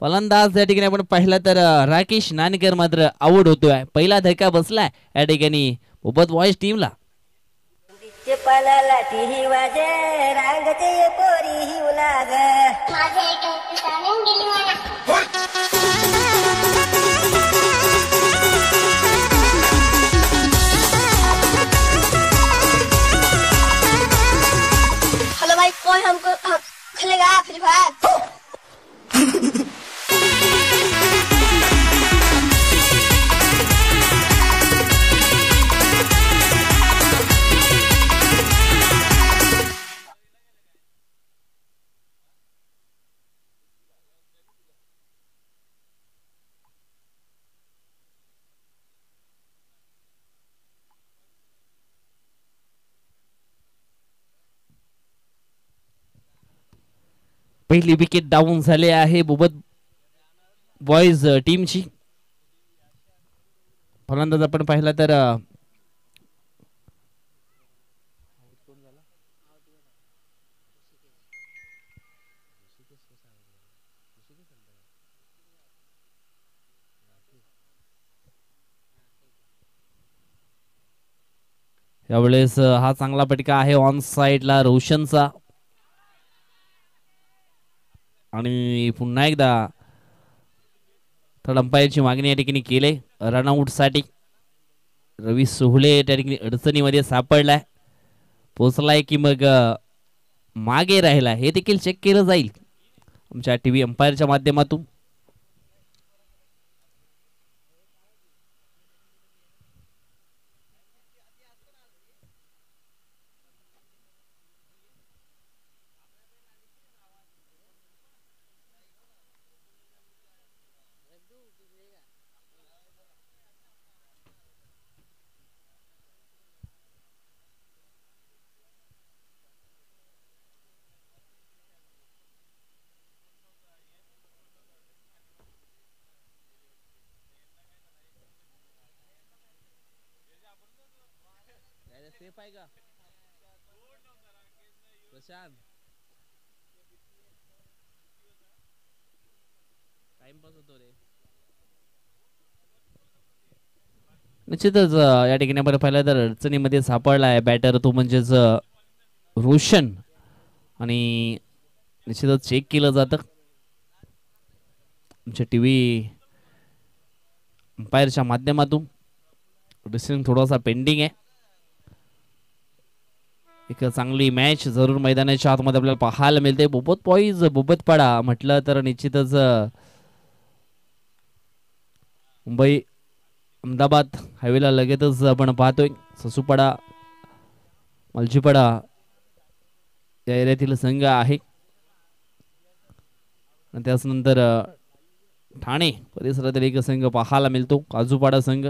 फलंदाज या ठिकाणी आपण पाहिलं तर राकेश नानकर मात्र आउट होतोय. पहिला धक्का बसलाय या ठिकाणी बोबत बॉयज टीमला. हेलो भाई, कौन हमको खेलेगा फ्री फायर? पहिली विकेट डाऊन झाले आहे बोबत बॉयज टीमची. फलंदाज आपण पाहिला तर यावेळेस हा चांगला फटका आहे ऑन साइडला रोशनचा. आणि पुन्हा एकदा थर्ड अंपायरची मागणी या ठिकाणी केले रनआउट साठी. रवी सोहळे त्या ठिकाणी अडचणीमध्ये सापडलाय. पोचलाय की मग मागे राहिला हे देखील चेक केलं जाईल आमच्या टीव्ही अंपायरच्या माध्यमातून. निश्चितच या ठिकाणी आपण पाहिलं तर अडचणीमध्ये सापडला आहे बॅटर तो म्हणजेच रोशन. आणि निश्चितच चेक केलं जातं आमच्या टीव्ही अंपायरच्या माध्यमातून. डिसिजन थोडासा पेंडिंग आहे. एक चांगली मॅच जरूर मैदानाच्या आतमध्ये आपल्याला पाहायला मिळते. बोबत बॉईज बोबतपाडा म्हटलं तर निश्चितच मुंबई अहमदाबाद हायवेला लगेचच आपण पाहतोय ससूपाडा मलजीपाडा या एरियातील संघ आहे. आणि त्यानंतर ठाणे परिसरातील एक संघ पाहायला मिळतो काजूपाडा संघ.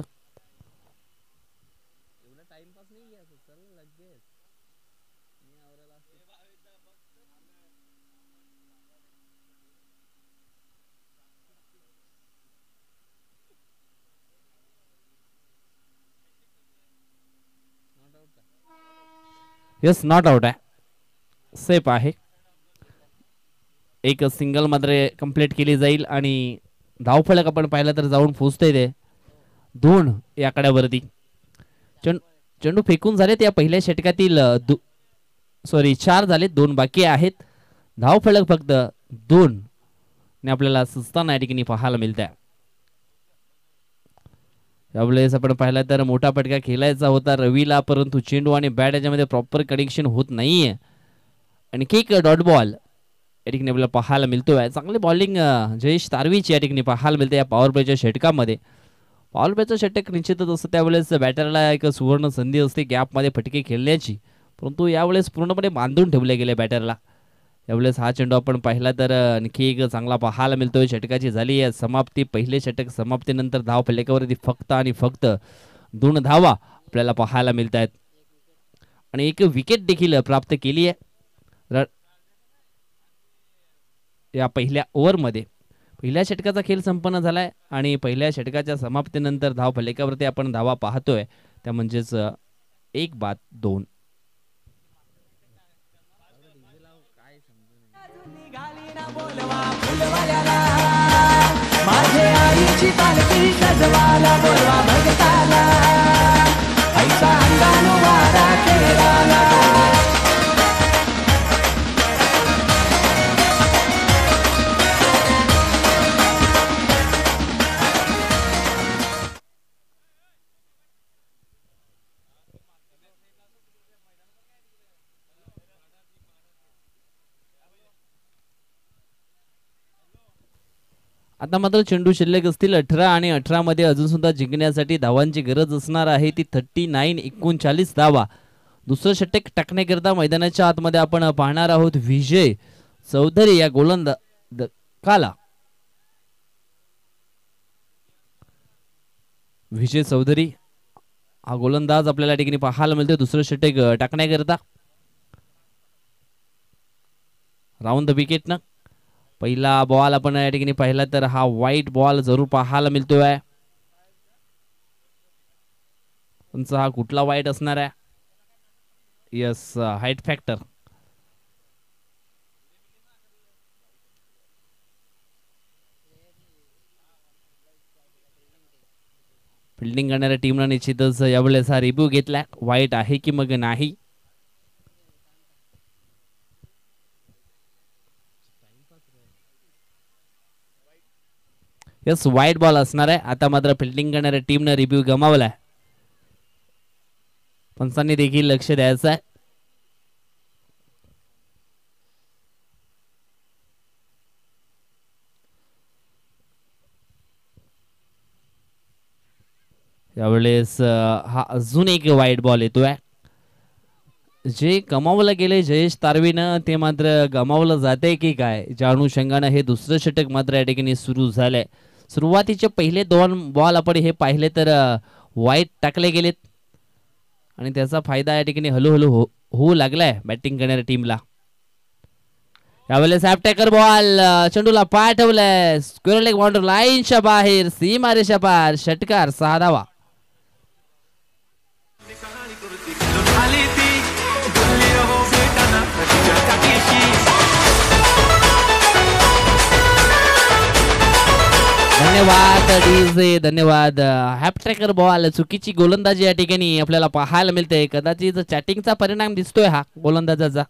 यस नॉट आउट आहे, सेफ आहे. एक सिंगल मात्र कंप्लीट केली जाईल आणि धावफलक आपण पाहिलं तर जाऊन पोहोचतंय ते 2 या आकड्यावरती. चेंडू फेकून झालेत या पहिल्या षटकातील 4 झालेत, 2 बाकी आहेत. धावफलक फक्त 2 ने आपल्याला सुस्ताना या ठिकाणी पाहायला मिळत आहे. यावेळेस आपण पाहिलं तर मोठा फटका खेळायचा होता रवीला, परंतु चेंडू आणि बॅट याच्यामध्ये प्रॉपर कनेक्शन होत नाहीये. आणखी एक डॉट बॉल या ठिकाणी आपल्याला पाहायला मिळतोय. चांगली बॉलिंग जयेश तारवीची या ठिकाणी पाहायला मिळते या पॉवर प्लेच्या षटकामध्ये. पॉवर प्लेचं षटक निश्चितच असतं, त्यावेळेस बॅटरला एक सुवर्ण संधी असते गॅपमध्ये फटके खेळण्याची, परंतु यावेळेस पूर्णपणे बांधून ठेवले गेले बॅटरला. यावेळेस हा चेंडू आपण पाहिला तर आणखी एक चांगला पाहायला मिळतोय. षटकाची झाली आहे समाप्ती. पहिले षटक समाप्तीनंतर धाव फलकावरती फक्त आणि फक्त 2 धावा आपल्याला पाहायला मिळत आहेत आणि एक विकेट देखील प्राप्त केली आहे या पहिल्या ओव्हरमध्ये. पहिल्या षटकाचा खेळ संपन्न झालाय आणि पहिल्या षटकाच्या समाप्तीनंतर धाव फलकावरती आपण धावा पाहतोय त्या म्हणजेच 1-2. माझे आईची पालखी सजवाला बोलवा भगताला, ऐसा अंगानो वारा केराला. आता मात्र चेंडू शिल्लक असतील 18 आणि 18 मध्ये अजून सुद्धा जिंकण्यासाठी धावांची गरज असणार आहे ती 39-39 धावा. दुसरं षटक टाकण्याकरिता मैदानाच्या आतमध्ये आपण पाहणार आहोत विजय चौधरी या गोलंदाजाला. विजय चौधरी हा गोलंदाज आपल्याला या ठिकाणी पाहायला मिळतोय दुसरं षटक टाकण्याकरिता. राऊंड द विकेट ना पहिला बॉल आपण या ठिकाणी पाहिला तर हा व्हाईट बॉल जरूर पाहायला मिळतोय. तुमचा हा कुठला व्हाईट असणार आहे? Yes height factor. फिल्डिंग करणाऱ्या टीमनं निश्चितच यावेळेस हा रिव्ह्यू घेतलाय व्हाईट आहे की मग नाही. यस व्हाईट बॉल असणार आहे. आता मात्र फिल्डिंग करणाऱ्या टीमनं रिव्ह्यू गमावलाय. पंचांनी देखील लक्ष द्यायचं आहे. यावेळेस हा अजून एक व्हाईट बॉल येतोय. जे गमावलं गेले जयेश तारवीनं ते मात्र गमावलं जाते की काय, ज्या अनुषंगानं हे दुसरं षटक मात्र या ठिकाणी सुरू झालंय. सुरुवातीचे पहिले 2 बॉल आपण हे पाहिले तर वाईट टाकले गेलेत आणि त्याचा फायदा या ठिकाणी हळूहळू होऊ लागलाय बॅटिंग करणाऱ्या टीमला. यावेळेस टॅकर बॉल चेंडूला पाठवलाय स्क्वेअर लेग बाउंड्री लाईनच्या बाहेर सीमारेषा पार षटकार 6 धावा. धन्यवाद डीजे धन्यवाद. हॅपट्रॅकर बॉल चुकीची गोलंदाजी या ठिकाणी आपल्याला पाहायला मिळते. कदाचित चॅटिंगचा परिणाम दिसतोय हा गोलंदाजाचा.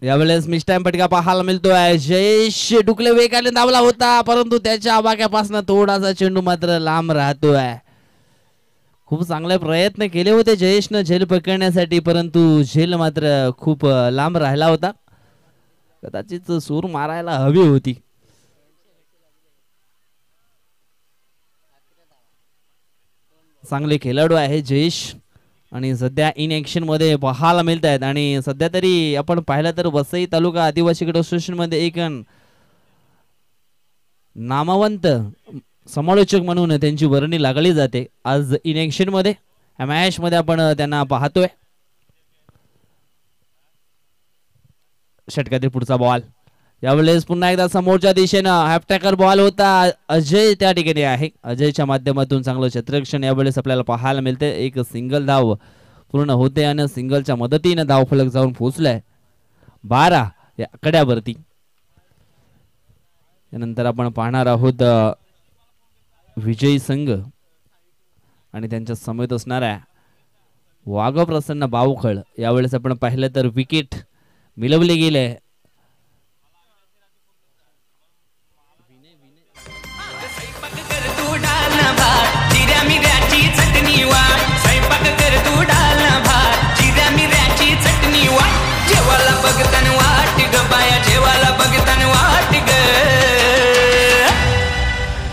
यावेळेस मिस टाइम फटका पाहायला मिळतोय. जयेश डुकले वेगाने धावला होता परंतु त्याच्या आवाक्यापासून थोडासा चेंडू मात्र लांब राहतोय. खूप चांगले प्रयत्न केले होते जयेशनं झेल पकडण्यासाठी परंतु झेल मात्र खूप लांब राहिला होता. कदाचित सूर मारायला हवी होती. चांगले खेळाडू आहे जयेश आणि सध्या इन ऍक्शन मध्ये पाहायला मिळत आहेत आणि सध्या तरी आपण पाहिलं तर वसई तालुका आदिवासी क्रीडा असोसिएशन मध्ये एक नामवंत समालोचक म्हणून त्यांची वर्णी लागली जाते. आज इन ऍक्शन मध्ये मॅच मध्ये आपण त्यांना पाहतोय. षटकातील पुढचा बॉल यावेळेस पुन्हा एकदा समोरच्या दिशेनं हॅपटॅकर बॉल होता. अजय त्या ठिकाणी आहे. अजयच्या माध्यमातून चांगलं क्षेत्ररक्षण यावेळेस आपल्याला पाहायला मिळते. एक सिंगल धाव पूर्ण होते आणि सिंगलच्या मदतीने धावफलक जाऊन पोहोचलाय 12 या आकड्यावरती. यानंतर आपण पाहणार आहोत विजयी संघ आणि त्यांच्या समेत असणाऱ्या वाघप्रसन्न बावखळ. यावेळेस आपण पाहिलं तर विकेट मिळवले गेले.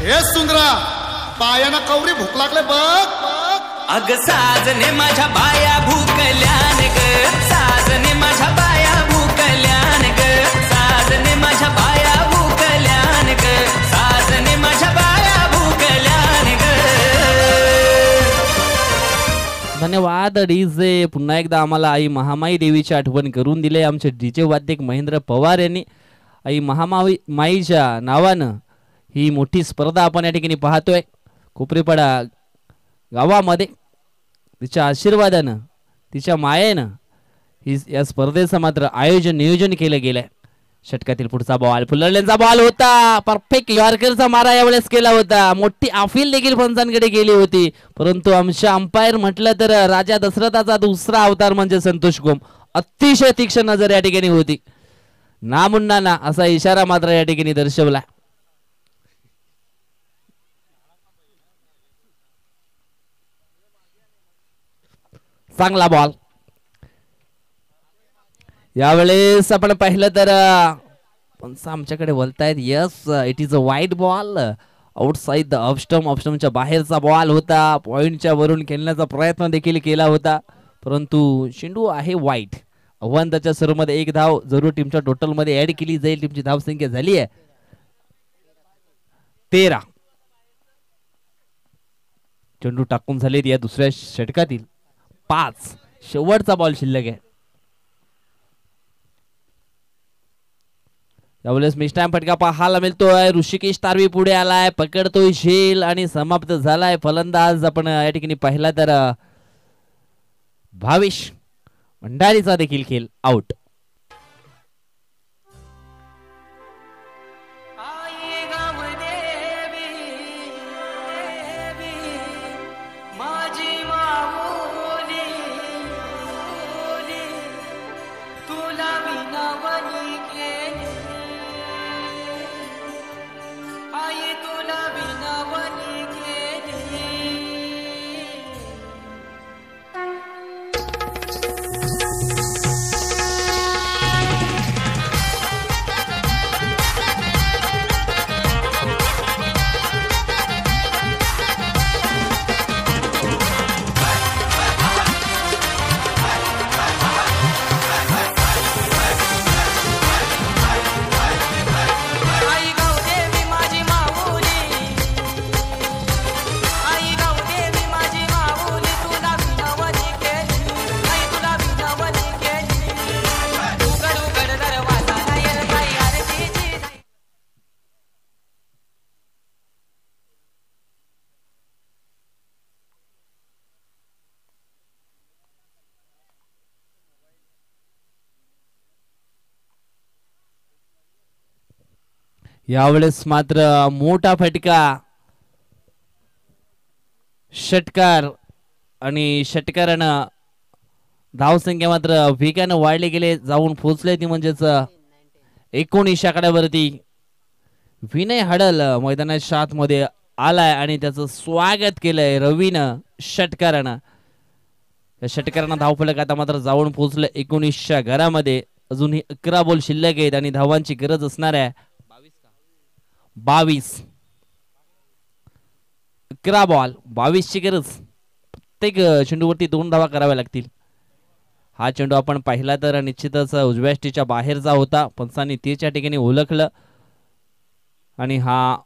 हे सुंदरा पायाना कवरी भूक लागले बघ. अग साजने माझ्या बाया भूकल्यान ग, साजने माझ्या बाया भूकल्यान ग, साजने माझ्या बाया भूकल्यान ग, साजने माझ्या बाया भूकल्यान ग. धन्यवाद डीजे. पुन्हा एकदा आम्हाला आई महामाई देवीची आठवण करून दिले आमचे डीजे वाद्यक महेंद्र पवार यांनी. आई महामाईच्या नावानं ही मोठी स्पर्धा आपण या ठिकाणी पाहतोय. कोपरीपाडा गावामध्ये तिच्या आशीर्वादानं तिच्या मायेनं ही या स्पर्धेचं मात्र आयोजन नियोजन केलं गेलंय. षटकातील पुढचा बॉल फुलरलेंचा बॉल होता. परफेक्ट यॉर्करचा मारा यावेळेस केला होता. मोठी अपील देखील पंचांकडे गेली होती, परंतु आमच्या अंपायर म्हटलं तर राजा दशरथाचा दुसरा अवतार म्हणजे संतोष गोम. अतिशय तीक्ष्ण नजर या ठिकाणी होती. ना मुन्ना ना असा इशारा मात्र या ठिकाणी दर्शवला. चांगला बॉल. यावेळेस आपण पाहिलं तर आमच्याकडे बोलतायत यस इट इज अ वाईट बॉल आउटसाइड द ऑफस्टमच्या बाहेरचा बॉल होता. पॉइंटच्या वरून खेळण्याचा प्रयत्न देखील केला होता, परंतु चेंडू आहे वाईट. आव्हानाच्या सर्वमध्ये एक धाव जरूर टीमच्या टोटल मध्ये ऍड केली जाईल. टीमची धाव संख्या झाली आहे 13. चेंडू टाकून झालेत या दुसऱ्या षटकातील 5. शेवटचा बॉल शिल्लक आहे. यावेळेस मिस्टाईम फटका पाहायला मिळतोय. ऋषिकेश तारवी पुढे आलाय, पकडतोय झेल आणि समाप्त झालाय. फलंदाज आपण या ठिकाणी पाहिला तर भावेश भंडारीचा देखील खेळ आउट. यावेळेस मात्र मोठा फटका. षटकार आणि षटकारानं धावसंख्या मात्र वेगानं वाढले गेले, जाऊन पोहोचले ती म्हणजेच 19 आकड्यावरती. विनय हडल मैदानाच्या आतमध्ये आलाय आणि त्याचं स्वागत केलंय रवीनं षटकारानं. या षटकारानं धावफलक आता मात्र जाऊन पोहोचलं 19च्या घरामध्ये. अजूनही 11 बॉल शिल्लक आहेत आणि धावांची गरज असणार आहे 22. 11 बॉल 22 ची गरज. प्रत्येक चेंडूवरती 2 धावा कराव्या लागतील. हा चेंडू आपण पाहिला तर निश्चितच उजव्या स्टीच्या बाहेरचा होता. पंचांनी त्याच्या ठिकाणी ओळखलं आणि हा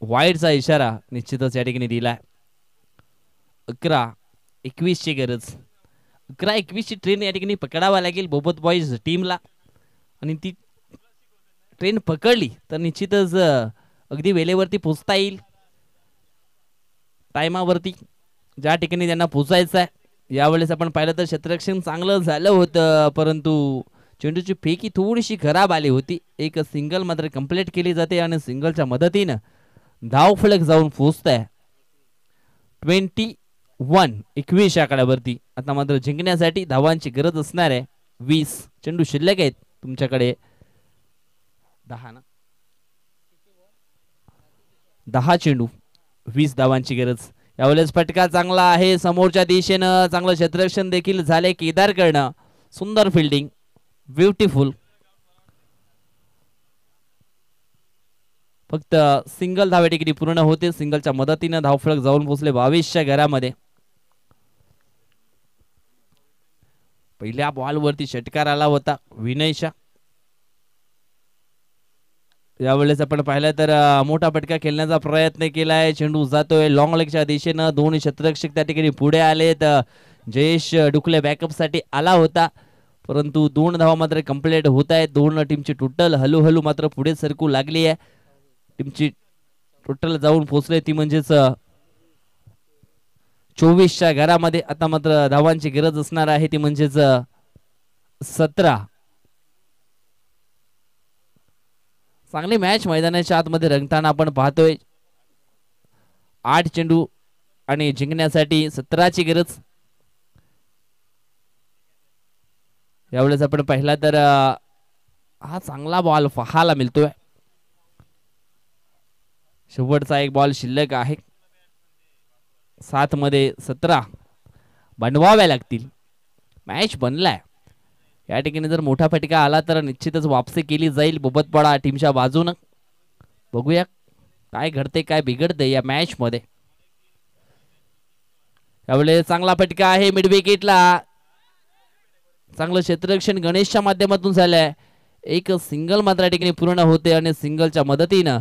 वाईडचा इशारा निश्चितच या ठिकाणी दिलाय. 11-21 ची गरज. 11-21 ची ट्रेन या ठिकाणी पकडावा लागेल बोबत बॉईज टीमला आणि ती ट्रेन पकडली तर निश्चितच अगदी वेळेवरती पोचता येईल, टायमावरती ज्या ठिकाणी त्यांना पोचायचं आहे. यावेळेस आपण पाहिलं तर क्षेत्ररक्षण चांगलं झालं होतं, परंतु चेंडूची फेकी थोडीशी खराब आली होती. एक सिंगल मात्र कंप्लीट केली जाते आणि सिंगलच्या मदतीनं धावफलक जाऊन पोचत आहे 21 आकड्यावरती. आता मात्र जिंकण्यासाठी धावांची गरज असणार आहे. 20 चेंडू शिल्लक आहेत तुमच्याकडे. 10 चेंडू 20 धावांची गरज. यावेळेस फटका चांगला आहे समोरच्या दिशेनं, चांगलं क्षेत्ररक्षण देखील झाले केदारकडनं. सुंदर फिल्डिंग, ब्युटिफुल. फक्त सिंगल धावे टिकडी पूर्ण होते. सिंगलच्या मदतीनं धावफलक जाऊन पोहोचले 22च्या घरामध्ये. पहिल्या बॉलवरती षटकार आला होता विनयच्या. यावेळेस आपण पाहिलं तर मोठा फटका खेळण्याचा प्रयत्न केलाय. चेंडू जातोय लॉंग लेगच्या दिशेनं. दोन्ही क्षेत्ररक्षक त्या ठिकाणी पुढे आलेत. जयेश डुकले बॅकअप साठी आला होता, परंतु 2 धावा मात्र कंप्लीट होत आहेत. 2 टीमची टोटल हळूहळू मात्र पुढे सरकू लागली आहे. टीमची टोटल जाऊन पोहोचले ती म्हणजेच 24च्या घरामध्ये. आता मात्र धावांची गरज असणार आहे ती म्हणजेच 17. चांगली मॅच मैदानाच्या आतमध्ये रंगताना आपण पाहतोय. 8 चेंडू आणि जिंकण्यासाठी 17ची गरज. यावेळेस आपण पाहिला तर हा चांगला बॉल पाहायला मिळतोय. शेवटचा एक बॉल शिल्लक आहे. 7 मध्ये 17 बनवाव्या लागतील. मॅच बनलाय. या ठिकाणी जर मोठा फटका आला तर निश्चितच वापसी केली जाईल बोबतपाडा टीमच्या बाजूनं. बघूया काय घडते काय बिघडते या मॅच मध्ये. यावेळेस चांगला फटका आहे मिड विकेटला. चांगलं क्षेत्ररक्षण गणेशच्या माध्यमातून झालंय. एक सिंगल मात्र या ठिकाणी पूर्ण होते आणि सिंगलच्या मदतीनं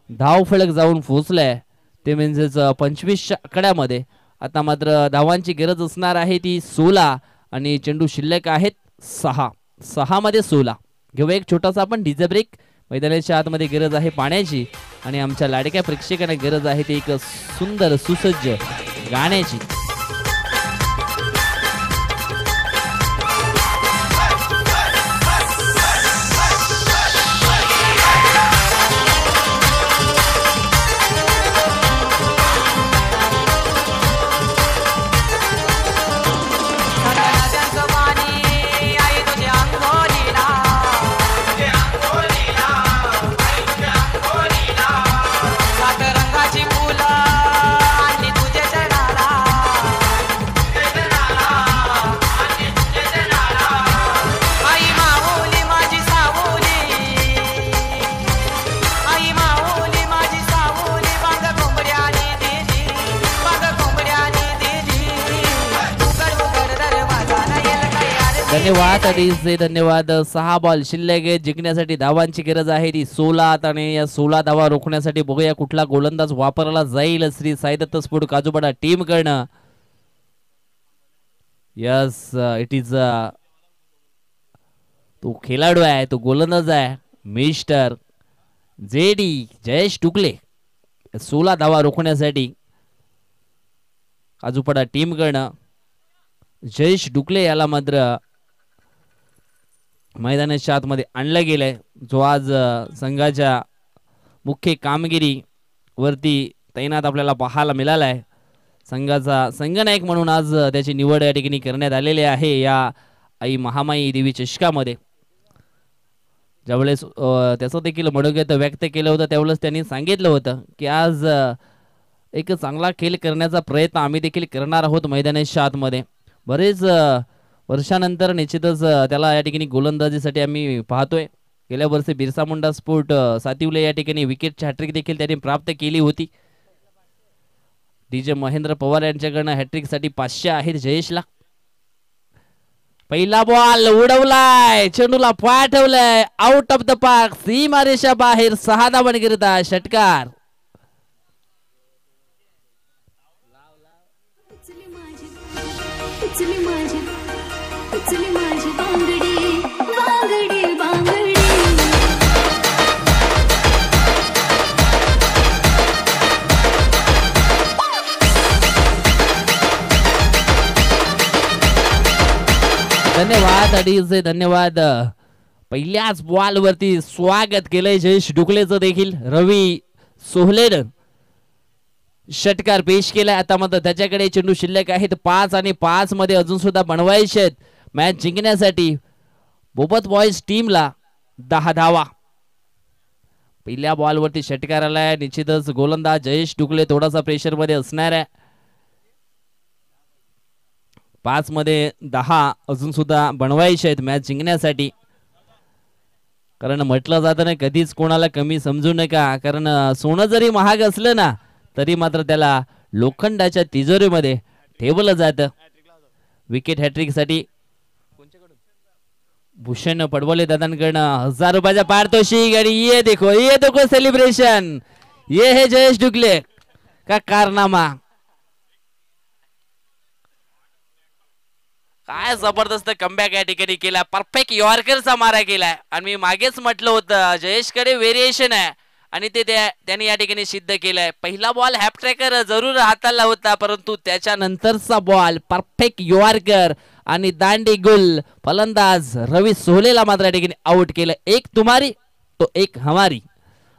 धावफलक जाऊन पोहोचलाय ते म्हणजेच 25च्या आकड्यामध्ये. आता मात्र धावांची गरज असणार आहे ती 16 आणि चेंडू शिल्लक आहेत 6 मध्ये 16. घेऊया एक छोटासा आपण डीजे ब्रेक. मैदानाच्या आतमध्ये गरज आहे पाण्याची आणि आमच्या लाडक्या प्रेक्षकांना गरज आहे ती एक सुंदर सुसज्ज गाण्याची. धन्यवाद अडीचशे धन्यवाद. 6 बॉल शिल्लक आहे. जिंकण्यासाठी धावांची गरज आहे ती 16 आणि या 16 धावा रोखण्यासाठी बघूया कुठला गोलंदाज वापरला जाईल श्री साईदत्त स्पोर्ट काजूपाडा टीम कडनं. यस इट इज तो खेळाडू आहे, तो गोलंदाज आहे मिस्टर जेडी जयेश टुकले. 16 धावा रोखण्यासाठी काजूपाडा टीम कडनं जयेश डुकले याला मात्र मैदानाच्या आतमध्ये आणलं गेलंय, जो आज संघाच्या मुख्य कामगिरी वरती तैनात आपल्याला पाहायला मिळालाय. संघाचा संघनायक म्हणून आज त्याची निवड या ठिकाणी करण्यात आलेली आहे या आई महामाई देवी चषकामध्ये. ज्यावेळेस त्याचं देखील मनोगत व्यक्त केलं होतं त्यावेळेस त्यांनी सांगितलं होतं की आज एक चांगला खेळ करण्याचा प्रयत्न आम्ही देखील करणार आहोत मैदानाच्या आतमध्ये. बरेच वर्षानंतर निश्चितच त्याला या ठिकाणी गोलंदाजीसाठी आम्ही पाहतोय. गेल्या वर्षी बिरसा मुंडा स्पोर्ट सातिवले या ठिकाणी विकेटची हॅट्रिक देखील त्यांनी प्राप्त केली होती. डीजे महेंद्र पवार यांच्याकडनं हॅट्रिक साठी 500 आहेत जयेशला. पहिला बॉल उडवलाय, चेंडूला पाठवलाय आउट ऑफ द पार्क, सीमारेषा बाहेर. 6 धावांकरिता षटकार. धन्यवाद अडीचशे धन्यवाद. पहिल्याच बॉल वरती स्वागत केलंय जयेश डुकलेचं देखील. रवी सोहलेनं षटकार पेश केलाय. आता मात्र त्याच्याकडे चेंडू शिल्लक आहेत 5 आणि 5 मध्ये अजून सुद्धा बनवायचे आहेत मॅच जिंकण्यासाठी. बोबत बॉयज टीमला 10 धावा. पहिल्या बॉल वरती षटकार आलाय. निश्चितच गोलंदाज जयेश डुकले थोडासा प्रेशर मध्ये असणार आहे. 5 मध्ये 10 अजून सुद्धा बनवायचे आहेत मॅच जिंकण्यासाठी. कारण म्हटलं जातं ना कधीच कोणाला कमी समजू नका. कारण सोनं जरी महाग असलं ना तरी मात्र त्याला लोखंडाच्या तिजोरीमध्ये ठेवलं जातं. विकेट हॅट्रिक साठी भूषण पडवले दादांकडनं 1000 रुपयाचा पारितोषिक. आणि ये देखो सेलिब्रेशन. ये है जयेश डुकले का कारनामा. काय जबरदस्त कमबॅक या ठिकाणी केला. परफेक्ट यॉर्करचा मारा केलाय. आणि मी मागेच म्हटलं होतं जयेशकडे व्हेरिएशन आहे आणि ते त्यांनी या ठिकाणी सिद्ध केलंय. पहिला बॉल हॅप ट्रॅकर जरूर हाताला होता परंतु त्याच्यानंतरचा बॉल परफेक्ट यॉर्कर आणि दांडी गुल. फलंदाज रवी सोहलेला मात्र या ठिकाणी आउट केलं. एक तुम्हारी तो एक हमारी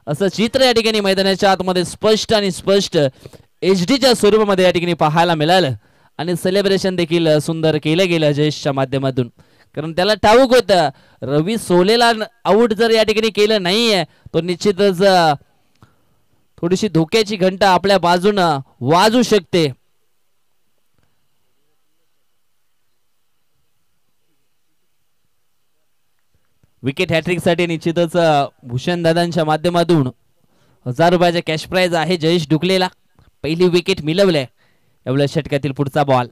असं चित्र या ठिकाणी मैदानाच्या आतमध्ये स्पष्ट आणि स्पष्ट HD स्वरूपामध्ये या ठिकाणी पाहायला मिळालं. आणि सेलिब्रेशन देखील सुंदर केलं गेलं जयेशच्या माध्यमातून. कारण त्याला ठाऊक होतं रवी सोहलेला आउट जर या ठिकाणी केलं नाहीये तो निश्चितच थोडीशी धोक्याची घंटा आपल्या बाजूनं वाजू शकते. विकेट हॅट्रिक साठी निश्चितच भूषण दादांच्या माध्यमातून 1000 रुपयाचा कॅश प्राइज आहे जयेश डुकलेला. पहिली विकेट मिळवले. एवढ्या षटकातील पुढचा बॉल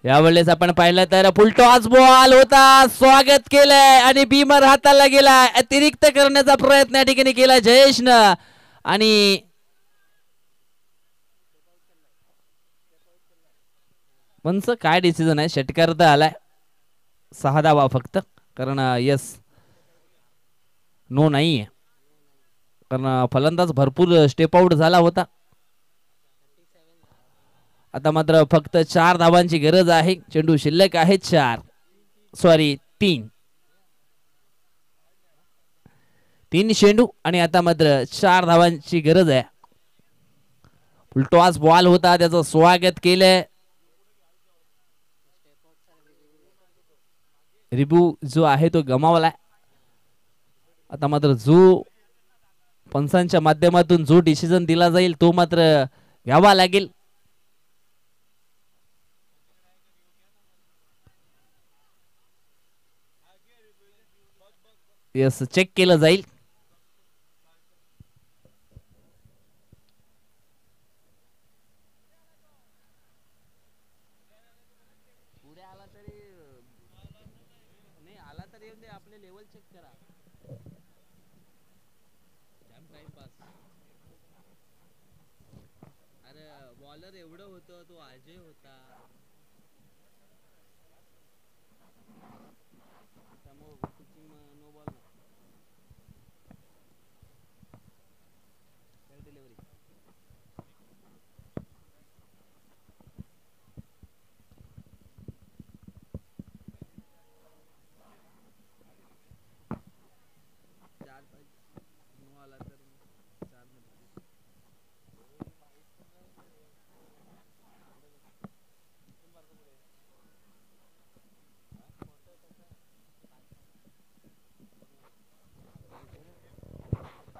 यावेळेस आपण पाहिलं तर फुलटॉस बॉल होता. स्वागत केलंय आणि बीमर हाताला गेलाय. अतिरिक्त करण्याचा प्रयत्न या ठिकाणी केला जयेशनं. आणि पंच काय डिसिजन आहे. षटकार तर आलाय 6 धावा फक्त. कारण यस नो नाहीये. कारण फलंदाज भरपूर स्टेप आउट झाला होता. आता मात्र फक्त 4 धावांची गरज आहे. चेंडू शिल्लक आहे 3 चेंडू आणि आता मात्र 4 धावांची गरज आहे. फुलटॉस बॉल होता त्याचं स्वागत केलंय. रिबू जो आहे तो गमावलाय. आता मात्र जो पंचांच्या माध्यमातून जो डिसिजन दिला जाईल तो मात्र घ्यावा लागेल. यस चेक केलं जाईल. आपले लेवल चेक करा. अरे बॉलर एवढं होतं तो अजय होता. No ball delivery.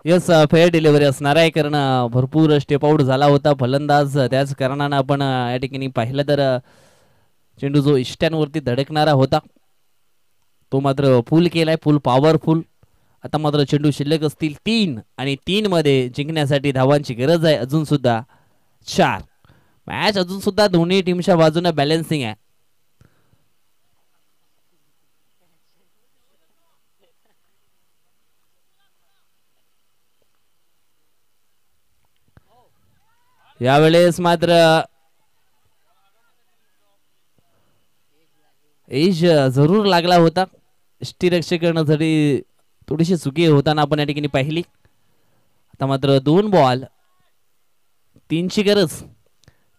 Yes fair delivery असणार आहे. कारण भरपूर स्टेप आउट झाला होता फलंदाज. त्याच कारणानं आपण या ठिकाणी पाहिलं तर चेंडू जो इष्ट्यांवरती धडकणारा होता तो मात्र फुल केलाय. फुल पॉवरफुल. आता मात्र चेंडू शिल्लक असतील 3 आणि 3 मध्ये जिंकण्यासाठी धावांची गरज आहे अजून सुद्धा 4. मॅच अजून सुद्धा दोन्ही टीमच्या बाजूने बॅलन्सिंग आहे. यावेळेस मात्र एज जरूर लागला होता. यष्टीरक्षक करण्यासाठी थोडीशी चुकी होताना आपण या ठिकाणी पाहिली. आता मात्र 2 बॉल 3ची गरज.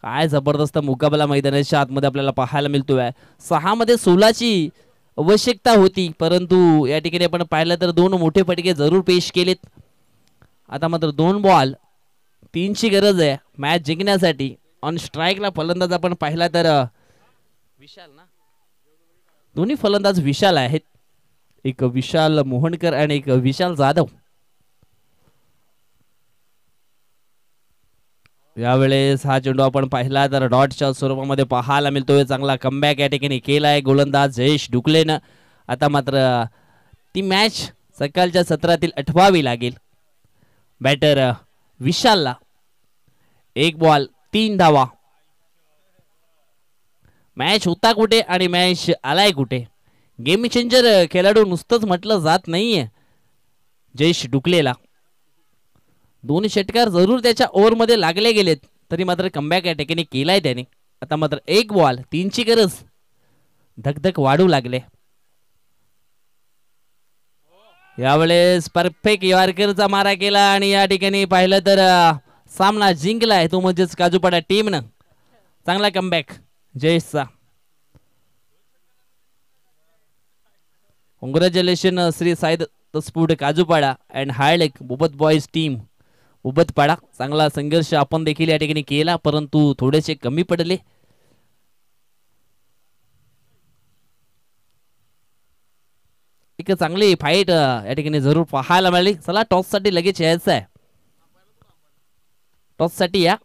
काय जबरदस्त मुकाबला मैदानाच्या आतमध्ये आपल्याला पाहायला मिळतोय. 6 मध्ये 16ची आवश्यकता होती, परंतु या ठिकाणी आपण पाहिलं तर 2 मोठे फटके जरूर पेश केलेत. आता मात्र 2 बॉल 3ची गरज आहे मॅच जिंकण्यासाठी. ऑन स्ट्राईकला फलंदाज आपण पाहिला तर विशाल ना, दोन्ही फलंदाज विशाल आहेत, एक विशाल मोहनकर आणि एक विशाल जाधव. यावेळेस हा चेंडू आपण पाहिला तर डॉटच्या स्वरूपामध्ये पाहायला मिळतोय. चांगला कमबॅक या ठिकाणी केलाय गोलंदाज जयेश ढुकलेनं. आता मात्र ती मॅच सकाळच्या सत्रातील आठवावी लागेल. बॅटर विशालला 1 बॉल 3 धावा. मॅच होता कुठे आणि मॅच आलाय कुठे. गेम चेंजर खेळाडू नुसतंच म्हटलं जात नाहीये जयेश ढुकलेला. 2 षटकार जरूर त्याच्या ओव्हरमध्ये लागले गेलेत, तरी मात्र कमबॅक या ठिकाणी केलाय त्याने. आता मात्र 1 बॉल 3ची गरज. धकधक वाढू लागले. यावेळेस परफेक्ट यॉर्करचा मारा केला आणि या ठिकाणी पाहिलं तर सामना जिंकलाय तो म्हणजेच काजूपाडा टीमनं. चांगला कमबॅक जयेशचा. कॉंग्रॅच्युलेशन श्री साईद स्फूट काजूपाडा अँड हायलेक बोबत बॉईज टीम उबतपाडा. चांगला संघर्ष आपण देखील या ठिकाणी केला, परंतु थोडेसे कमी पडले. एक चांगली फाईट या ठिकाणी जरूर पाहायला मिळाली. चला टॉस साठी लगेच यायचं आहे. टॉस साठी या.